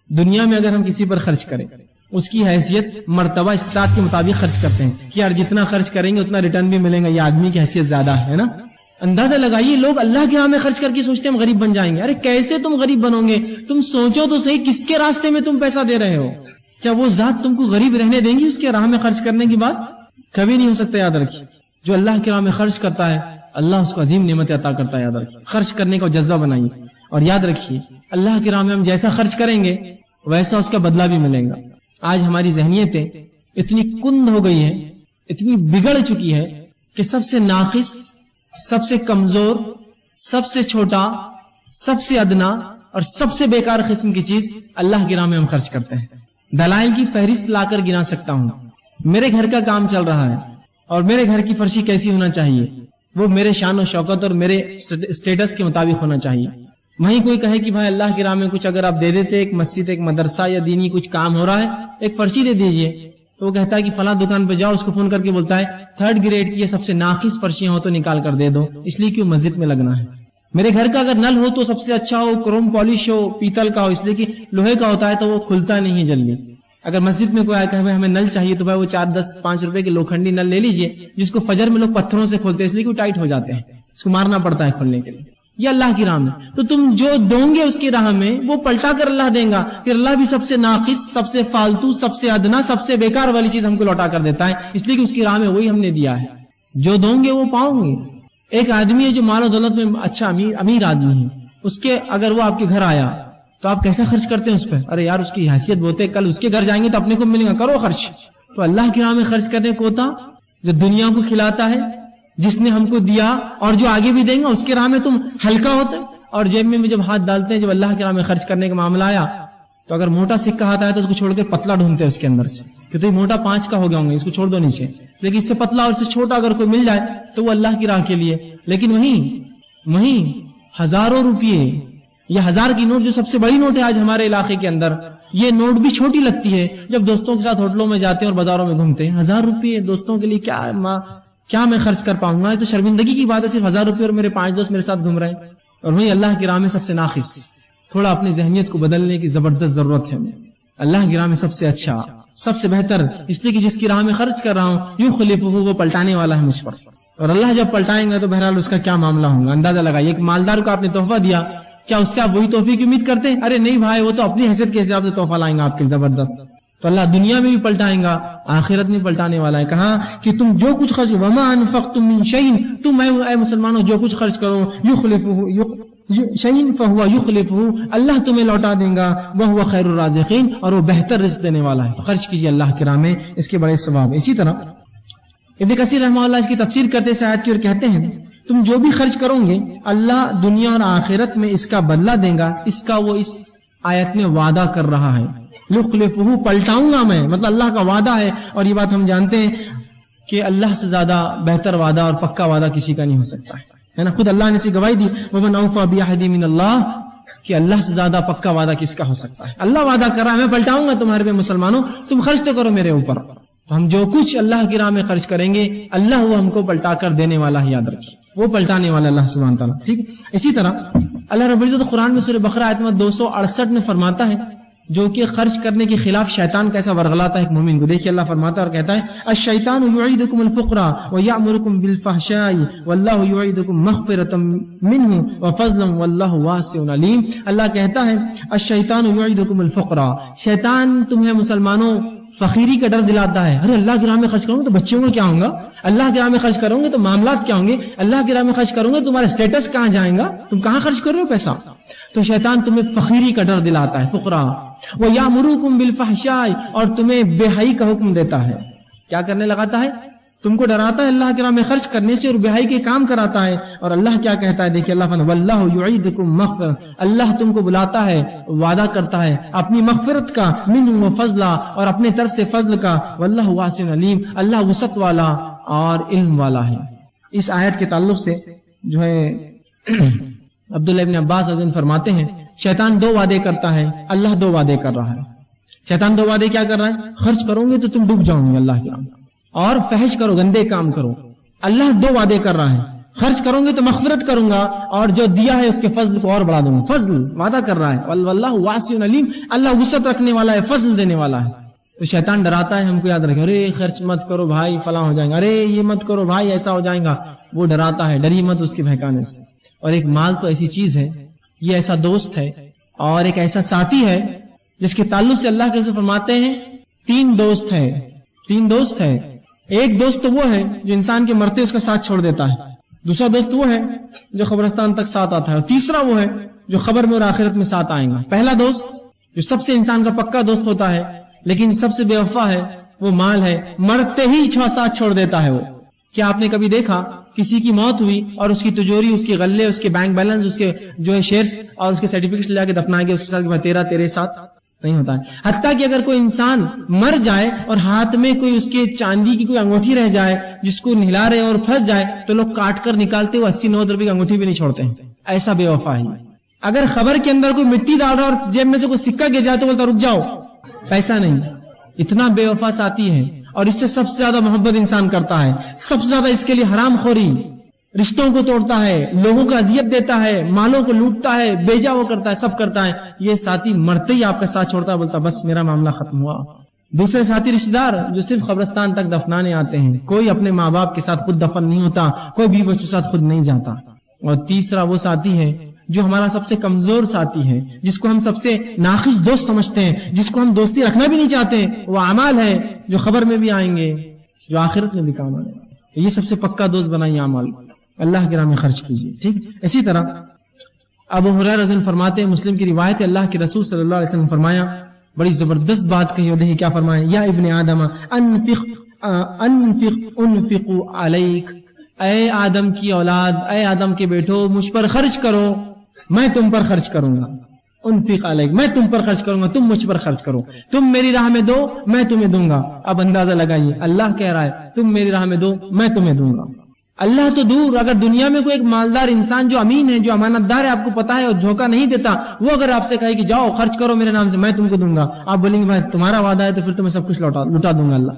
دنیا میں اگر ہم کسی پر خرچ کریں, اس کی حیثیت مرتبہ استطاعت کے مطابق خرچ کرتے ہیں کہ یار جتنا خرچ کریں گے اتنا ریٹرن بھی ملے گا, یہ آدمی کی حیثیت زیادہ ہے نا. اندازہ لگائیے, لوگ اللہ کے راہ میں خرچ کر کے سوچتے ہیں ہم غریب بن جائیں گے. ارے کیسے تم غریب بنو گے؟ تم سوچو تو صحیح, کس کے راستے میں تم پیسہ دے رہے ہو؟ کیا وہ ذات تم کو غریب رہنے دیں گی اس کے راہ میں خرچ کرنے کی بات؟ کبھی نہیں ہو سکتا. یاد رکھیے, جو اللہ کے راہ میں خرچ کرتا ہے اللہ اس کو عظیم نعمت عطا کرتا ہے. یاد رکھیے, خرچ کرنے کا جذبہ بنائیے, اور یاد رکھیے اللہ کے راہ میں ہم جیسا خرچ کریں گے ویسا اس کا بدلہ بھی ملے گا. آج ہماری ذہنیتیں اتنی کند ہو گئی ہے, اتنی بگڑ چکی ہے کہ سب سے ناقص, سب سے کمزور, سب سے چھوٹا, سب سے ادنا اور سب سے بیکار قسم کی چیز اللہ کی راہ میں ہم خرچ کرتے ہیں. دلائل کی فہرست لا کر گنا سکتا ہوں. میرے گھر کا کام چل رہا ہے اور میرے گھر کی فرشی کیسی ہونا چاہیے, وہ میرے شان و شوکت اور میرے سٹیٹس کے مطابق ہونا چاہیے. وہیں کوئی کہے کہ بھائی اللہ کی راہ میں کچھ اگر آپ دے دیتے, ایک مسجد, ایک مدرسہ یا دینی کچھ کام ہو رہا ہے, ایک فرشی دے دیجئے, تو وہ کہتا ہے کہ فلاں دکان پہ جاؤ, اس کو فون کر کے بولتا ہے 3rd گریڈ کی یہ سب سے ناقص فرشیاں ہو تو نکال کر دے دو, اس لیے کہ مسجد میں لگنا ہے. میرے گھر کا اگر نل ہو تو سب سے اچھا ہو, کروم پالش ہو, پیتل کا ہو, اس لیے کہ لوہے کا ہوتا ہے تو وہ کھلتا نہیں ہے جلدی. اگر مسجد میں کوئی آیا کہ ہمیں نل چاہیے تو بھائی وہ 4-10-5 روپے کے لوکھنڈی نل لے لیجئے, جس کو فجر میں لوگ پتھروں سے کھولتے ہیں اس لیے کہ وہ ٹائٹ ہو جاتے ہیں, اس کو مارنا پڑتا ہے کھولنے کے لیے. یہ اللہ کی راہ میں, تو تم جو دو گے اس کی راہ میں وہ پلٹا کر اللہ دیں گا. پھر اللہ بھی سب سے ناقص, سب سے فالتو, سب سے ادنا, سب سے بیکار والی چیز ہم کو لوٹا کر دیتا ہے, اس لیے کہ اس کی راہ میں وہی ہم نے دیا ہے. جو دو گے وہ پاؤ گے. ایک آدمی ہے جو مال و دولت میں اچھا امیر آدمی ہے, اس کے اگر وہ آپ کے گھر آیا تو آپ کیسا خرچ کرتے ہیں اس پہ؟ ارے یار اس کی حیثیت بہت ہے, کل اس کے گھر جائیں گے تو اپنے کو ملے گا, کرو خرچ. تو اللہ کی راہ میں خرچ کرنے کو ہوتا جو دنیا کو کھلاتا ہے, جس نے ہم کو دیا اور جو آگے بھی دیں گا, اس کے راہ میں تم ہلکا ہوتے. اور جیب میں جب ہاتھ ڈالتے ہیں, جب اللہ کے راہ میں خرچ کرنے کا معاملہ آیا تو اگر موٹا سکہ آتا ہے تو اس کو چھوڑ کے پتلا ڈھونڈتے ہیں اس کے اندر سے, کہ تو یہ موٹا 5 کا ہو گیا ہوں گے, اس کو چھوڑ دو نیچے. لیکن اس سے پتلا اور اس سے چھوٹا اگر کوئی مل جائے تو وہ اللہ کی راہ کے لیے. لیکن وہیں ہزاروں روپئے یا 1000 کی نوٹ, جو سب سے بڑی نوٹ ہے آج ہمارے علاقے کے اندر, یہ نوٹ بھی چھوٹی لگتی ہے جب دوستوں کے ساتھ ہوٹلوں میں جاتے ہیں اور بازاروں میں گھومتے ہیں. 1000 روپئے دوستوں کے لیے کیا میں خرچ کر پاؤں گا؟ یہ تو شرمندگی کی بات ہے, صرف 1000 روپئے اور میرے 5 دوست میرے ساتھ گھوم رہے ہیں. اور وہی اللہ کی راہ میں سب سے ناقص. تھوڑا اپنی ذہنیت کو بدلنے کی زبردست ضرورت ہے. اللہ کی راہ میں سب سے اچھا, سب سے بہتر, اس لیے کہ جس کی راہ میں خرچ کر رہا ہوں یخلفہ, وہ پلٹانے والا ہے مجھ پر. اور اللہ جب پلٹائیں گا تو بہرحال اس کا کیا معاملہ ہوگا اندازہ لگائیے. ایک مالدار کو آپ نے تحفہ دیا, کیا اس سے آپ وہی تحفے کی امید کرتے ہیں؟ ارے نہیں بھائی, وہ تو اپنی حیثیت کے حساب سے تحفہ لائیں گا آپ کے زبردست. تو اللہ دنیا میں بھی پلٹائیں گا, آخرت میں پلٹانے والا ہے. کہا کہ تم جو کچھ خرچ, وما انفقتم من شیء, تم اے مسلمانوں جو کچھ خرچ کرو, شیء فہو یخلفہ, اللہ تمہیں لوٹا دے گا, وہو خیر الرازقین, اور وہ بہتر رزق دینے والا ہے. تو خرچ کیجیے اللہ کی راہ میں, اس کے بڑے ثواب. اسی طرح ابن کثیر رحمہ اللہ اس کی تفسیر کرتے اس آیت کی اور کہتے ہیں تم جو بھی خرچ کرو گے اللہ دنیا اور آخرت میں اس کا بدلہ دے گا. اس کا وہ اس آیت میں وعدہ کر رہا ہے. یخلفہ, پلٹاؤں گا میں, مطلب اللہ کا وعدہ ہے. اور یہ بات ہم جانتے ہیں کہ اللہ سے زیادہ بہتر وعدہ اور پکا وعدہ کسی کا نہیں ہو سکتا ہے نا. خود اللہ نے اسے گواہی دی, ومن اوفی بعہدہ من اللہ, کہ اللہ سے زیادہ پکا وعدہ کس کا ہو سکتا ہے. اللہ وعدہ کر رہا ہے میں پلٹاؤں گا تمہارے پہ مسلمانوں, تم خرچ تو کرو میرے اوپر. تو ہم جو کچھ اللہ کی راہ میں خرچ کریں گے اللہ وہ ہم کو پلٹا کر دینے والا ہے, یاد رکھیے وہ پلٹانے والا اللہ سبحانہ تعالیٰ. ٹھیک, اسی طرح اللہ رب العزت قرآن میں سورہ بقرہ آیت نمبر 268 میں فرماتا ہے جو کہ خرچ کرنے کے خلاف شیطان کیسا ورغلاتا ہے ایک مومن کو. دیکھیے اللہ فرماتا ہے اور کہتا ہے الشیطان یعیدکم الفقر ویأمرکم بالفحشاء واللہ یعیدکم مغفرۃ منہ وفضلا واللہ واسع علیم. اللہ کہتا ہے الشیطان یعیدکم الفقر, شیطان تمہیں مسلمانوں فقیری کا ڈر دلاتا ہے. ارے اللہ کی راہ میں خرچ کروں گے تو بچوں کا کیا ہوگا, اللہ کی راہ میں خرچ کروں گے تو معاملات کیا ہوں گے, اللہ کی راہ میں خرچ کروں گے تمہارا اسٹیٹس کہاں جائے گا, تم کہاں خرچ کر رہے ہو پیسہ. تو شیطان تمہیں فقیری کا ڈر دلاتا ہے, فقرا. وَيَأْمُرُكُمْ بِالْفَحْشَاءِ, اور تمہیں بے حیائی کا حکم دیتا ہے. کیا کرنے لگاتا ہے, تم کو ڈراتا ہے اللہ کی راہ میں خرچ کرنے سے اور بے حیائی کے کام کراتا ہے. اور اللہ کیا کہتا ہے, دیکھیے اللہ فرماتا ہے وَاللَّهُ يُعِيدُكُم مَغْفِرَةً, اللہ تم کو بلاتا ہے, وعدہ کرتا ہے اپنی مغفرت کا, منہ وفضلا, اور اپنے طرف سے فضل کا, واللہ واسع علیم, اللہ وسعت والا اور علم والا ہے. اس آیت کے تعلق سے جو ہے عبداللہ ابن عباس رضی اللہ عنہ فرماتے ہیں شیطان 2 وعدے کرتا ہے, اللہ 2 وعدے کر رہا ہے. شیطان 2 وعدے کیا کر رہا ہے, خرچ کرو گے تو تم ڈوب جاؤ گے اللہ کے راہ میں, اور فحش کرو, گندے کام کرو. اللہ 2 وعدے کر رہا ہے, خرچ کرو گے تو مغفرت کروں گا اور جو دیا ہے اس کے فضل کو اور بڑھا دوں گا. فضل وعدہ کر رہا ہے, واللہ واسع علیم, اللہ وسعت رکھنے والا ہے, فضل دینے والا ہے. تو شیطان ڈراتا ہے ہم کو, یاد رکھیں, ارے خرچ مت کرو بھائی فلاں ہو جائیں گا, ارے یہ مت کرو بھائی ایسا ہو جائے گا. وہ ڈراتا ہے, ڈری مت اس کے بہکانے سے. اور ایک مال تو ایسی چیز ہے, یہ ایسا دوست ہے اور ایک ایسا ساتھی ہے جس کے تعلق سے اللہ کے رسول فرماتے ہیں 3 دوست ہے. 3 دوست ہے. ایک دوست تو وہ ہے جو انسان کے مرتے اس کا ساتھ چھوڑ دیتا ہے, دوسرا دوست وہ ہے جو قبرستان تک ساتھ آتا ہے, اور تیسرا وہ ہے جو خبر میں اور آخرت میں ساتھ آئے گا. پہلا دوست جو سب سے انسان کا پکا دوست ہوتا ہے لیکن سب سے بے وفا ہے وہ مال ہے, مرتے ہی ساتھ چھوڑ دیتا ہے وہ. کیا آپ نے کبھی دیکھا کسی کی موت ہوئی اور اس کی تجوری, اس کے غلے, اس کے بینک بیلنس, اس کے جو ہے شیئرز اور اس کے سرٹیفکیٹس لے کے دفنا کے اس کے ساتھ تیرے ساتھ نہیں ہوتا ہے. حتیٰ کہ اگر کوئی انسان مر جائے اور ہاتھ میں کوئی اس کے چاندی کی کوئی انگوٹھی رہ جائے جس کو نہلا رہے اور پھنس جائے تو لوگ کاٹ کر نکالتے ہوئے 80-90 روپے کی انگوٹھی بھی نہیں چھوڑتے ہیں. ایسا بے وفا ہے. اگر خبر کے اندر کوئی مٹی ڈال رہا اور جیب میں سے کوئی سکہ گر جائے تو بولتا رک جاؤ, پیسہ نہیں. اتنا بے وفا ساتھی ہے, اور اس سے سب سے زیادہ محبت انسان کرتا ہے, سب سے زیادہ اس کے لیے حرام خوری, رشتوں کو توڑتا ہے, لوگوں کو اذیت دیتا ہے, مالوں کو لوٹتا ہے, بیجا وہ کرتا ہے, سب کرتا ہے. یہ ساتھی مرتے ہی آپ کا ساتھ چھوڑتا ہے, بولتا بس میرا معاملہ ختم ہوا. دوسرے ساتھی رشتہ دار جو صرف قبرستان تک دفنانے آتے ہیں, کوئی اپنے ماں باپ کے ساتھ خود دفن نہیں ہوتا, کوئی بیوی بچوں کے ساتھ خود نہیں جاتا. اور تیسرا وہ ساتھی ہے جو ہمارا سب سے کمزور ساتھی ہے, جس کو ہم سب سے ناقص دوست سمجھتے ہیں, جس کو ہم دوستی رکھنا بھی نہیں چاہتے. وہ اعمال ہے جو خبر میں بھی آئیں گے, جو آخرت میں بھی کام آئیں گے. یہ سب سے پکا دوست بنائیے اعمال, اللہ کے راہ میں خرچ کیجیے. ٹھیک, اسی طرح ابو ہریرہ رضی اللہ عنہ فرماتے ہیں, مسلم کی روایت ہے, اللہ کے رسول صلی اللہ علیہ وسلم فرمایا, بڑی زبردست بات کہی, اور دیکھیے کیا فرمایا, یا ابن آدم انفق علیک, اے آدم کی اولاد, اے آدم کے بیٹو, مجھ پر خرچ کرو, میں تم پر خرچ کروں گا. انفق علیک, میں تم پر خرچ کروں گا, تم مجھ پر خرچ کرو, تم میری راہ میں دو, میں تمہیں دوں گا. اب اندازہ لگائیے, اللہ کہہ رہا ہے تم میری راہ میں دو, میں تمہیں دوں گا. اللہ تو دور, اگر دنیا میں کوئی ایک مالدار انسان جو امین ہے, جو امانت دار ہے, آپ کو پتا ہے اور دھوکہ نہیں دیتا, وہ اگر آپ سے کہے کہ جاؤ خرچ کرو میرے نام سے, میں تم کو دوں گا, آپ بولیں گے بھائی تمہارا وعدہ ہے تو پھر تمہیں سب کچھ لوٹا دوں گا اللہ.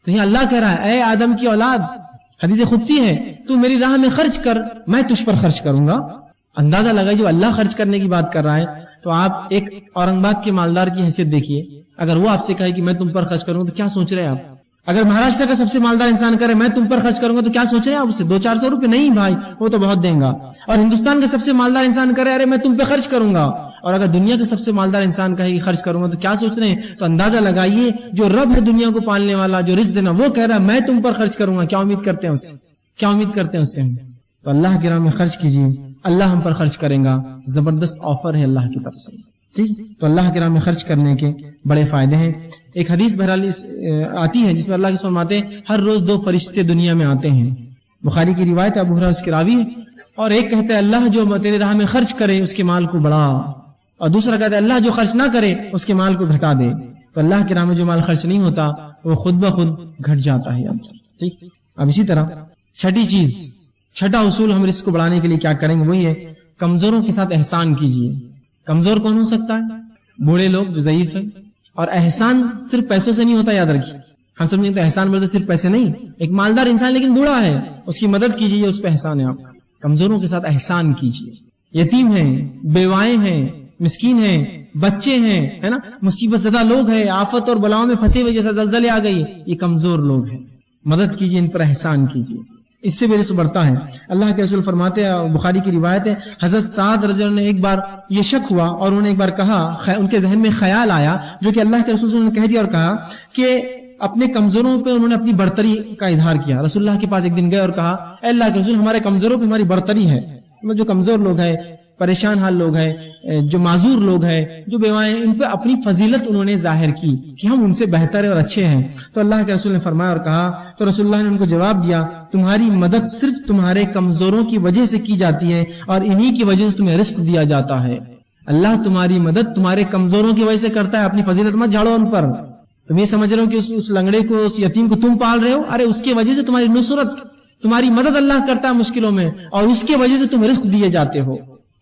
تو یہ اللہ کہہ رہا ہے اے آدم کی اولاد, حدیث قدسی ہے, تو میری راہ میں خرچ کر, میں تجھ پر خرچ کروں گا. اندازہ لگائیے, جو اللہ خرچ کرنے کی بات کر رہا ہے, تو آپ ایک اورنگ آباد کے مالدار کی حیثیت دیکھیے, اگر وہ آپ سے کہے کہ میں تم پر خرچ کروں تو کیا سوچ رہے ہیں آپ؟ اگر مہاراشٹر کا سب سے مالدار انسان کرے میں تم پر خرچ کروں گا تو کیا سوچ رہے ہیں آپ اسے؟ 200-400 روپے نہیں بھائی, وہ تو بہت دیں گا. اور ہندوستان کا سب سے مالدار انسان کرے ارے میں تم پہ خرچ کروں گا, اور اگر دنیا کا سب سے مالدار انسان کہے کہ خرچ کروں گا تو کیا سوچ رہے ہیں؟ تو اندازہ لگائیے, جو رب ہے دنیا کو پالنے والا, جو رزق دینا, وہ کہہ رہا ہے میں تم پر خرچ کروں گا. کیا امید کرتے ہیں اس سے؟ کیا امید کرتے ہیں اس سے؟ تو اللہ کی راہ میں خرچ کیجیے, اللہ ہم پر خرچ کرے گا. زبردست آفر ہے اللہ کی طرف سے. ٹھیک, تو اللہ کی راہ میں خرچ کرنے کے بڑے فائدے ہیں. ایک حدیث بہرحال آتی ہے جس میں اللہ کے فرماتے ہیں ہر روز 2 فرشتے دنیا میں آتے ہیں. بخاری کی روایت, ابو ہریرہ اس کے راوی ہے, اور ایک کہتا ہے اللہ جو تیرے راہ میں خرچ کرے اس کے مال کو بڑھا, اور دوسرا کہتا ہے اللہ جو خرچ نہ کرے اس کے مال کو گھٹا دے. تو اللہ کی راہ میں جو مال خرچ نہیں ہوتا وہ خود بخود گھٹ جاتا ہے. ٹھیک, اب اسی طرح چھٹی چیز, چھٹا اصول ہم رزق کو بڑھانے کے لیے کیا کریں گے, وہی ہے کمزوروں کے ساتھ احسان کیجیے. کمزور کون ہو سکتا ہے؟ بوڑھے لوگ جو ضعیف ہیں. اور احسان صرف پیسوں سے نہیں ہوتا، یاد رکھیے. ہم سمجھیں تو احسان بولتے صرف پیسے نہیں. ایک مالدار انسان لیکن بوڑھا ہے، اس کی مدد کیجیے، اس پہ احسان ہے آپ کا. کمزوروں کے ساتھ احسان کیجیے. یتیم ہیں، بیوائیں ہیں، مسکین ہیں، بچے ہیں، ہے نا، مصیبت زدہ لوگ ہیں، آفت اور بلاؤں میں پھنسے ہوئے، جیسا زلزلے آ گئی، یہ کمزور لوگ ہیں. مدد کیجیے، ان پر احسان کیجیے، اس سے بھی رزق بڑھتا ہے. اللہ کے رسول فرماتے ہیں، بخاری کی روایت ہے، حضرت سعد رضی اللہ عنہ نے ایک بار یہ شک ہوا اور انہوں نے ایک بار کہا، ان کے ذہن میں خیال آیا جو کہ اللہ کے رسول صلی اللہ علیہ وسلم نے کہہ دیا اور کہا کہ اپنے کمزوروں پہ انہوں نے اپنی برتری کا اظہار کیا. رسول اللہ کے پاس ایک دن گئے اور کہا، اے اللہ کے رسول، ہمارے کمزوروں پہ ہماری برتری ہے. جو کمزور لوگ ہیں، پریشان حال لوگ ہیں، جو معذور لوگ ہیں، جو بیوائیں، ان پہ اپنی فضیلت انہوں نے ظاہر کی کہ ہم ان سے بہتر اور اچھے ہیں. تو اللہ کے رسول نے فرمایا اور کہا، تو رسول اللہ نے ان کو جواب دیا، تمہاری مدد صرف تمہارے کمزوروں کی وجہ سے کی جاتی ہے اور انہی کی وجہ سے تمہیں رزق دیا جاتا ہے. اللہ تمہاری مدد تمہارے کمزوروں کی وجہ سے کرتا ہے. اپنی فضیلت مت جھاڑو ان پر. تم یہ سمجھ رہے ہو کہ اس لنگڑے کو، اس یتیم کو تم پال رہے ہو، ارے اس کی وجہ سے تمہاری نصرت، تمہاری مدد اللہ کرتا ہے مشکلوں میں، اور اس کی وجہ سے تم رزق دیے جاتے ہو،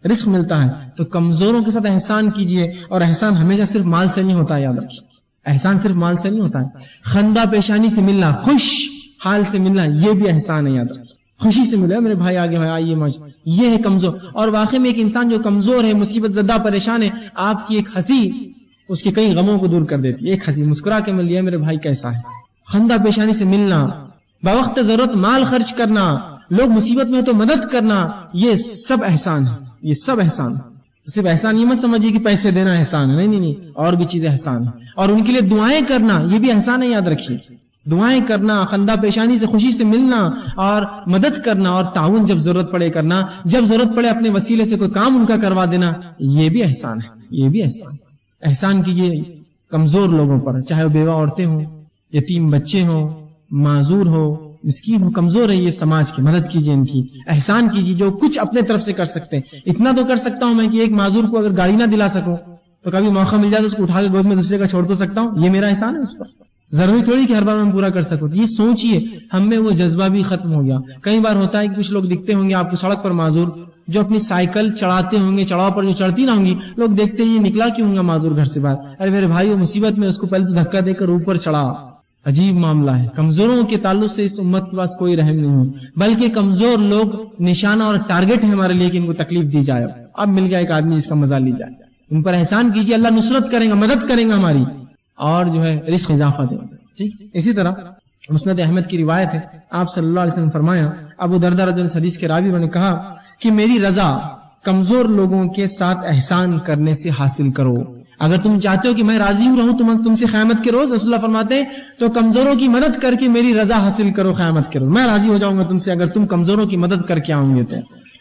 رزق ملتا ہے. تو کمزوروں کے ساتھ احسان کیجئے. اور احسان ہمیشہ صرف مال سے نہیں ہوتا ہے، یاد رکھیے. احسان صرف مال سے نہیں ہوتا ہے. خندہ پیشانی سے ملنا، خوش حال سے ملنا، یہ بھی احسان ہے، یاد رکھیے. خوشی سے ملے، میرے بھائی آگے آئیے، یہ ہے کمزور. اور واقعی میں ایک انسان جو کمزور ہے، مصیبت زدہ، پریشان ہے، آپ کی ایک ہنسی اس کے کئی غموں کو دور کر دیتی ہے. ایک ہنسی مسکرا کے مل لیا، میرے بھائی کیسا ہے. خندہ پیشانی سے ملنا، بوقت ضرورت مال خرچ کرنا، لوگ مصیبت میں تو مدد کرنا، یہ سب احسان ہے. یہ سب احسان. صرف احسان یہ مت سمجھیے کہ پیسے دینا احسان ہے، نہیں، اور بھی چیزیں احسان ہے. اور ان کے لیے دعائیں کرنا، یہ بھی احسان ہے، یاد رکھیے. دعائیں کرنا، خندہ پیشانی سے خوشی سے ملنا اور مدد کرنا، اور تعاون جب ضرورت پڑے کرنا، جب ضرورت پڑے اپنے وسیلے سے کوئی کام ان کا کروا دینا، یہ بھی احسان ہے. یہ بھی احسان. احسان کیجیے کمزور لوگوں پر، چاہے وہ بیوہ عورتیں ہوں، یتیم بچے ہوں، معذور ہو، مسکین ہو، کمزور ہے، یہ سماج کی مدد کیجیے، ان کی احسان کیجیے جو کچھ اپنے طرف سے کر سکتے ہیں. اتنا تو کر سکتا ہوں میں کہ ایک معذور کو اگر گاڑی نہ دلا سکوں تو کبھی موقع مل جائے تو اس کو اٹھا کے گود میں دوسرے کا چھوڑ تو سکتا ہوں. یہ میرا احسان ہے اس پر. ضروری تھوڑی کہ ہر بار میں پورا کر سکوں. یہ سوچئے، ہم میں وہ جذبہ بھی ختم ہو گیا. کئی بار ہوتا ہے کہ کچھ لوگ دکھتے ہوں گے آپ کو سڑک پر معذور، جو اپنی سائیکل چڑھاتے ہوں گے، چڑھاؤ پر جو چڑھتی نہ ہوں گی، لوگ دیکھتے یہ نکلا کیوں ہوں گا معذور گھر سے باہر. ارے میرے بھائی وہ مصیبت میں، اس کو پہلے دھکا دے کر اوپر چڑھا. عجیب معاملہ ہے. کمزوروں کے تعلق سے اس امت کے پاس کوئی رحم نہیں ہے، بلکہ کمزور لوگ نشانہ اور ٹارگٹ ہے ہمارے لیے کہ ان کو تکلیف دی جائے. اب مل گیا ایک آدمی جس کا مزہ لی جائے. ان پر احسان کیجیے، اللہ نصرت کرے گا، مدد کرے گا ہماری، اور جو ہے رزق اضافہ دے گا. ٹھیک. اسی طرح مسند احمد کی روایت ہے، آپ صلی اللہ علیہ وسلم فرمایا، ابو درداء رضی اللہ عنہ حدیث کے راوی نے کہا کہ میری رضا کمزور لوگوں کے ساتھ احسان کرنے سے حاصل کرو. اگر تم چاہتے ہو کہ میں راضی ہوں رہوں تم سے قیامت کے روز، رسول اللہ فرماتے ہیں، تو کمزوروں کی مدد کر کے میری رضا حاصل کرو قیامت کے روز. میں راضی ہو جاؤں گا تم سے اگر تم کمزوروں کی مدد کر کے آؤں گے، تو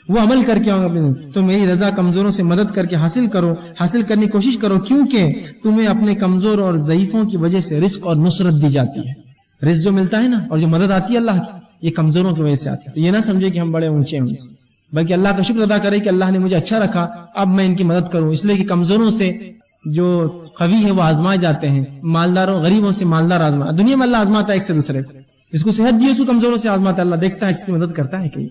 وہ عمل کر کے آؤں گا. تو میری رضا کمزوروں سے مدد کر کے حاصل کرو، حاصل کرنے کی کوشش کرو، کیونکہ تمہیں اپنے کمزور اور ضعیفوں کی وجہ سے رزق اور نصرت دی جاتی ہے. رزق جو ملتا ہے نا، اور جو مدد آتی ہے اللہ کی، یہ کمزوروں کی وجہ سے آتی ہے. تو یہ نہ سمجھے کہ ہم بڑے اونچے ہیں، بلکہ اللہ کا شکر ادا کرے کہ اللہ نے مجھے اچھا رکھا، اب میں ان کی مدد کروں. اس لیے کہ کمزوروں سے جو قوی ہے وہ آزمائے جاتے ہیں، مالداروں غریبوں سے مالدار آزمائے. دنیا میں اللہ آزماتا ہے ایک سے دوسرے کو. جس کو صحت دی اس کو کمزوروں سے آزماتا ہے اللہ، دیکھتا ہے اس کی مدد کرتا ہے کہ.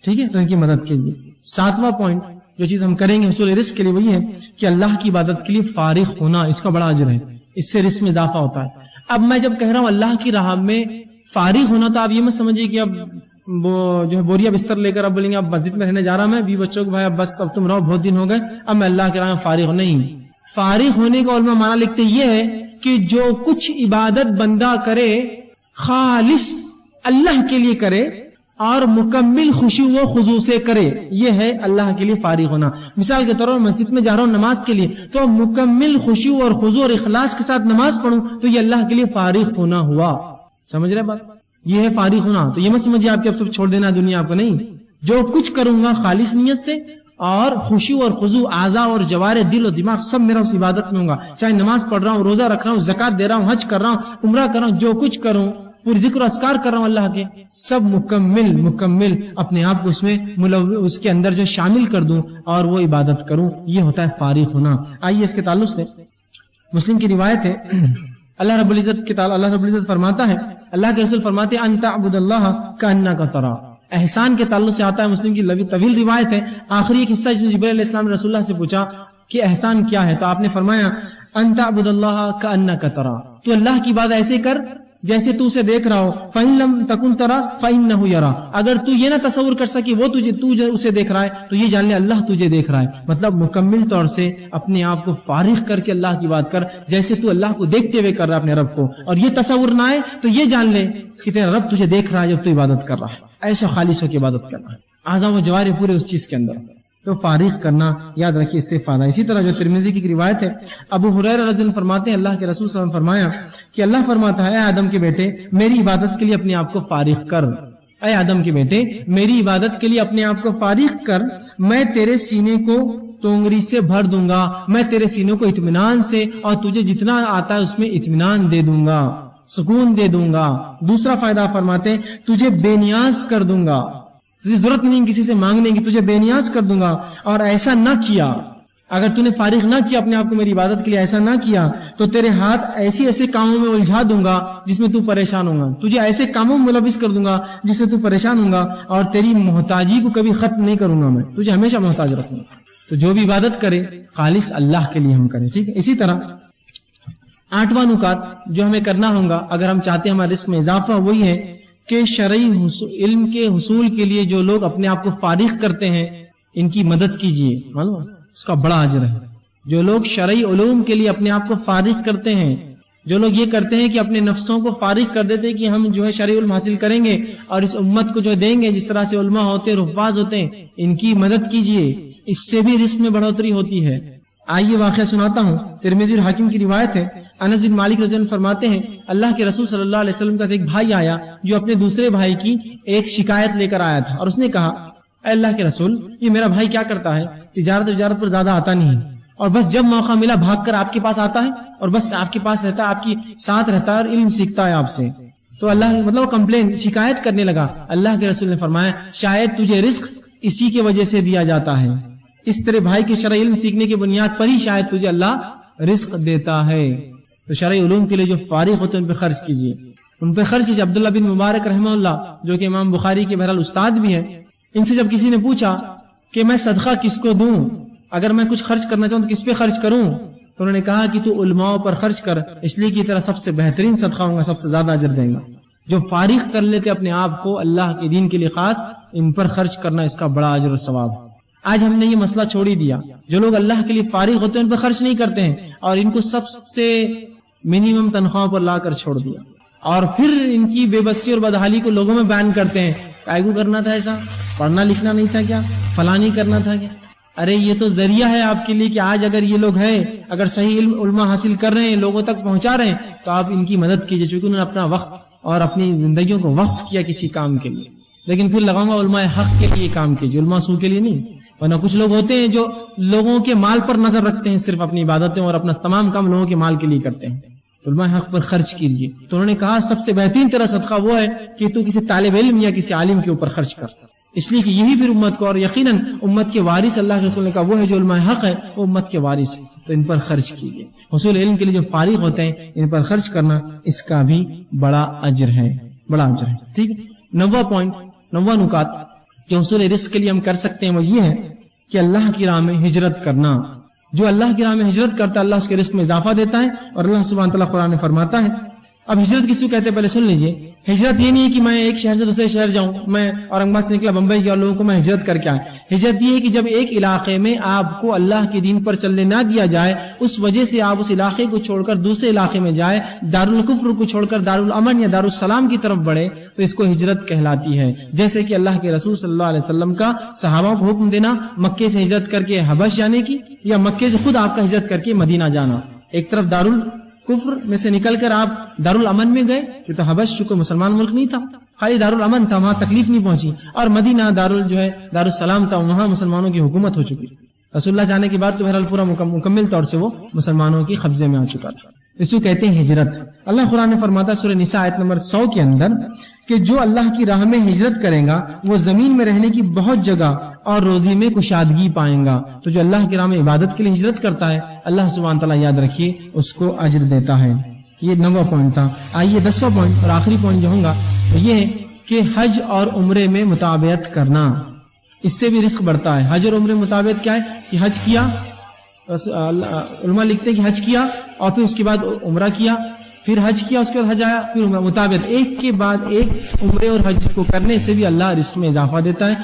ٹھیک ہے، تو ان کی مدد کیجیے. 7واں پوائنٹ جو چیز ہم کریں گے حصول رزق کے لیے، وہی ہے کہ اللہ کی عبادت کے لیے فارغ ہونا. اس کا بڑا اجر ہے، اس سے رزق میں اضافہ ہوتا ہے. اب میں جب کہہ رہا ہوں اللہ کی راہ میں فارغ ہونا، تو آپ یہ مت سمجھیے کہ اب وہ جو ہے بوریا بستر لے کر اب بولیں گے اب مسجد میں رہنے جا رہا میں، بچوں کو بھائی اب بس اب تم رہو، بہت دن ہو گئے، اب میں اللہ کے راہ میں فارغ ہوں. نہیں، فارغ ہونے کا علماء معنی لکھتے یہ ہے کہ جو کچھ عبادت بندہ کرے خالص اللہ کے لیے کرے اور مکمل خشوع و خضوع سے کرے، یہ ہے اللہ کے لیے فارغ ہونا. مثال کے طور پر مسجد میں جا رہا ہوں نماز کے لیے، تو مکمل خشوع اور خضوع اور اخلاص کے ساتھ نماز پڑھوں تو یہ اللہ کے لیے فارغ ہونا ہوا. سمجھ رہے بات؟ یہ ہے فارغ ہونا. تو یہ مت سمجھیے آپ کے اب سب چھوڑ دینا دنیا آپ کو، نہیں. جو کچھ کروں گا خالص نیت سے اور خشوع اور خضوع، اعضاء اور جوارح، دل و دماغ سب میرا اس عبادت میں ہوں گا. چاہے نماز پڑھ رہا ہوں، روزہ رکھ رہا ہوں، زکات دے رہا ہوں، حج کر رہا ہوں، عمرہ کر رہا ہوں، جو کچھ کروں، پوری ذکر و اذکار کر رہا ہوں اللہ کے، سب مکمل اپنے آپ کو اس میں اس کے اندر جو شامل کر دوں اور وہ عبادت کروں. یہ ہوتا ہے فارغ ہونا. آئیے اس کے تعلق سے مسلم کی روایت ہے، اللہ رب العزت فرماتا ہے، اللہ کے رسول فرماتے ہیں، ان تعبد اللہ کانک ترا. احسان کے تعلق سے آتا ہے، مسلم کی طویل روایت ہے. آخری ایک حصہ جس میں جبرائیل علیہ السلام نے رسول اللہ سے پوچھا کہ احسان کیا ہے، تو آپ نے فرمایا ان تعبد اللہ کأنک ترا، تو اللہ کی بات ایسے کر جیسے تو اسے دیکھ رہا ہو، فإن لم تکن ترا فإنہ یرا، اگر تو یہ نہ تصور کر سکی وہ تو اسے دیکھ رہا ہے تو یہ جان لے اللہ تجھے دیکھ رہا ہے. مطلب مکمل طور سے اپنے آپ کو فارغ کر کے اللہ کی بات کر جیسے تو اللہ کو دیکھتے ہوئے کر رہا ہے اپنے رب کو، اور یہ تصور نہ آئے تو یہ جان لے کہ تیرا رب تجھے دیکھ رہا ہے جب تو عبادت کر رہا ہے، ایسا خالص ہو کے عبادت کرنا ہے، اعضاء و جوارح پورے اس چیز کے اندر، تو فارغ کرنا یاد رکھیے اس سے فائدہ. اسی طرح جو ترمذی کی روایت ہے، ابو ہریرہ رضی اللہ عنہ فرماتے ہیں اللہ کے رسول صلی اللہ علیہ وسلم فرمایا کہ اللہ فرماتا ہے اے آدم کے بیٹے میری عبادت کے لیے اپنے آپ کو فارغ کر، اے آدم کے بیٹے میری عبادت کے لیے اپنے آپ کو فارغ کر، میں تیرے سینے کو تونگری سے بھر دوں گا، میں تیرے سینے کو اطمینان سے اور تجھے جتنا آتا ہے اس میں اطمینان دے دوں گا، سکون دے دوں گا. دوسرا فائدہ فرماتے تجھے بے نیاز کر دوں گا، تجھے ضرورت نہیں کسی سے مانگنے کی، تجھے بے نیاز کر دوں گا. اور ایسا نہ کیا، اگر تو نے فارغ نہ کیا اپنے آپ کو میری عبادت کے لیے، ایسا نہ کیا تو تیرے ہاتھ ایسے کاموں میں الجھا دوں گا جس میں تو پریشان ہوگا، تجھے ایسے کاموں میں ملوث کر دوں گا جس سے تو پریشان ہوگا، اور تیری محتاجی کو کبھی ختم نہیں کروں گا، میں تجھے ہمیشہ محتاج رکھوں گا. تو جو بھی عبادت کرے خالص اللہ کے لیے ہم کریں، ٹھیک ہے. اسی طرح 8واں نکات جو ہمیں کرنا ہوگا اگر ہم چاہتے ہیں ہمارے رزق میں اضافہ، وہی ہے کہ شرعی علم کے حصول کے لیے جو لوگ اپنے آپ کو فارغ کرتے ہیں ان کی مدد کیجیے، معلوم اس کا بڑا اجر ہے. جو لوگ شرعی علوم کے لیے اپنے آپ کو فارغ کرتے ہیں، جو لوگ یہ کرتے ہیں کہ اپنے نفسوں کو فارغ کر دیتے ہیں کہ ہم جو ہے شرعی علم حاصل کریں گے اور اس امت کو جو دیں گے، جس طرح سے علماء ہوتے ہیں، حفاظ ہوتے ہیں، ان کی مدد کیجیے، اس سے بھی رزق میں بڑھوتری ہوتی ہے. آئیے واقعہ سناتا ہوں، ترمذی اور حاکم کی روایت ہے. انس بن مالک رضی اللہ عنہ فرماتے ہیں اللہ کے رسول صلی اللہ علیہ وسلم کا ایک بھائی آیا جو اپنے دوسرے بھائی کی ایک شکایت لے کر آیا تھا، اور اس نے کہا اے اللہ کے رسول یہ میرا بھائی کیا کرتا ہے، تجارت پر زیادہ آتا نہیں ہے، اور بس جب موقع ملا بھاگ کر آپ کے پاس آتا ہے اور بس آپ کے پاس رہتا ہے، آپ کی ساتھ رہتا ہے اور علم سیکھتا ہے آپ سے. تو اللہ مطلب کمپلین شکایت کرنے لگا. اللہ کے رسول نے فرمایا شاید تجھے رزق اسی کی وجہ سے دیا جاتا ہے، اس طرح بھائی کے شرعی علم سیکھنے کی بنیاد پر ہی شاید تجھے اللہ رزق دیتا ہے. تو شرعی علوم کے لیے جو فارغ ہوتے ہیں ان پہ خرچ کیجیے، ان پہ خرچ کیجیے. عبداللہ بن مبارک رحمہ اللہ جو کہ امام بخاری کے بہرحال استاد بھی ہے، ان سے جب کسی نے پوچھا کہ میں صدقہ کس کو دوں، اگر میں کچھ خرچ کرنا چاہوں تو کس پہ خرچ کروں، تو انہوں نے کہا کہ تو علماء پر خرچ کر، اس لیے کہ تیرا سب سے بہترین صدقہ ہوگا، سب سے زیادہ اجر دیں گا. جو فارغ کر لیتے اپنے آپ کو اللہ کے دین کے لیے خاص، ان پر خرچ کرنا اس کا بڑا اجر و ثواب. آج ہم نے یہ مسئلہ چھوڑ ہی دیا، جو لوگ اللہ کے لیے فارغ ہوتے ہیں ان پر خرچ نہیں کرتے ہیں، اور ان کو سب سے منیمم تنخواہ پر لا کر چھوڑ دیا، اور پھر ان کی بے بسی اور بدحالی کو لوگوں میں بیان کرتے ہیں. کائگو کرنا تھا ایسا، پڑھنا لکھنا نہیں تھا کیا، فلاں نہیں کرنا تھا کیا. ارے یہ تو ذریعہ ہے آپ کے لیے کہ آج اگر یہ لوگ ہیں، اگر صحیح علم حاصل کر رہے ہیں، لوگوں تک پہنچا رہے ہیں، تو آپ ان کی مدد کیجیے، چونکہ انہوں نے اپنا وقت اور اپنی زندگیوں کو وقف کیا کسی کام کے لیے. لیکن پھر لگاؤں گا علماء حق کے لیے کام کیجیے، علماء سو کے لیے نہیں. ورنہ کچھ لوگ ہوتے ہیں جو لوگوں کے مال پر نظر رکھتے ہیں، صرف اپنی عبادتیں اور اپنا تمام کام لوگوں کے مال کے لیے کرتے ہیں. علماء حق پر خرچ کیجیے. تو انہوں نے کہا سب سے بہترین تیرا صدقہ وہ ہے کہ تو کسی طالب علم یا کسی عالم کے اوپر خرچ کر، اس لیے کہ یہی پھر امت کو، اور یقیناً امت کے وارث اللہ کے رسول نے کہا وہ ہے جو علماء حق ہے، وہ امت کے وارث ہے. تو ان پر خرچ کیجیے. حصول علم کے لیے جو فارغ ہوتے ہیں ان پر خرچ کرنا اس کا بھی بڑا اجر ہے، بڑا اجر ہے. ٹھیک ہے. 9واں پوائنٹ، 9واں نکات جو حصول رزق کے لیے ہم کر سکتے ہیں وہ یہ ہے کہ اللہ کی راہ میں ہجرت کرنا. جو اللہ کی راہ میں ہجرت کرتا ہے اللہ اس کے رزق میں اضافہ دیتا ہے. اور اللہ سبحانہ تعالیٰ قرآن میں فرماتا ہے، اب ہجرت کس کو کہتے ہیں پہلے سن لیجئے. ہجرت یہ نہیں ہے کہ میں ایک شہر سے دوسرے شہر جاؤں، میں اورنگ آباد سے نکلا بمبئی گیا اور لوگوں کو میں ہجرت کر کے آیا. ہجرت یہ ہے کہ جب ایک علاقے میں آپ کو اللہ کے دین پر چلنے نہ دیا جائے، اس وجہ سے آپ اس علاقے کو چھوڑ کر دوسرے علاقے میں جائے، دارالکفر کو چھوڑ کر دارالامن یا دارالسلام کی طرف بڑھے، تو اس کو ہجرت کہلاتی ہے. جیسے کہ اللہ کے رسول صلی اللہ علیہ وسلم کا صحابہ کو حکم دینا مکے سے ہجرت کر کے حبش جانے کی، یا مکے سے خود آپ کا ہجرت کر کے مدینہ جانا. ایک طرف دارالکفر میں سے نکل کر آپ دارالامن میں گئے، کہ تو حبش چونکہ مسلمان ملک نہیں تھا، خالی دارالامن تھا، وہاں تکلیف نہیں پہنچی، اور مدینہ دارالسلام تھا، وہاں مسلمانوں کی حکومت ہو چکی. رسول اللہ جانے کے بعد تو بہرحال پورا مکمل طور سے وہ مسلمانوں کی قبضے میں آ چکا تھا. اس کو کہتے ہیں ہجرت. اللہ قرآن نے فرماتا ہے سورہ نساء آیت نمبر 100 کے اندر کہ جو اللہ کی راہ میں ہجرت کرے گا وہ زمین میں رہنے کی بہت جگہ اور روزی میں کشادگی پائیں گا. تو جو اللہ کی راہ میں عبادت کے لیے ہجرت کرتا ہے اللہ سبحانہ تعالیٰ یاد رکھیے اس کو اجر دیتا ہے. یہ 9واں پوائنٹ تھا. آئیے 10واں پوائنٹ اور آخری پوائنٹ جو ہوگا وہ یہ ہے کہ حج اور عمرے میں مطابقت کرنا. اس سے بھی رزق بڑھتا ہے. حج اور عمرے مطابقت کیا ہے کہ حج کیا علماء لکھتے ہیں کہ حج کیا اور پھر اس کے بعد عمرہ کیا، پھر حج کیا، اس کے بعد حج آیا، پھر عمرہ، مطابق ایک کے بعد ایک عمرے اور حج کو کرنے سے بھی اللہ رزق میں اضافہ دیتا ہے.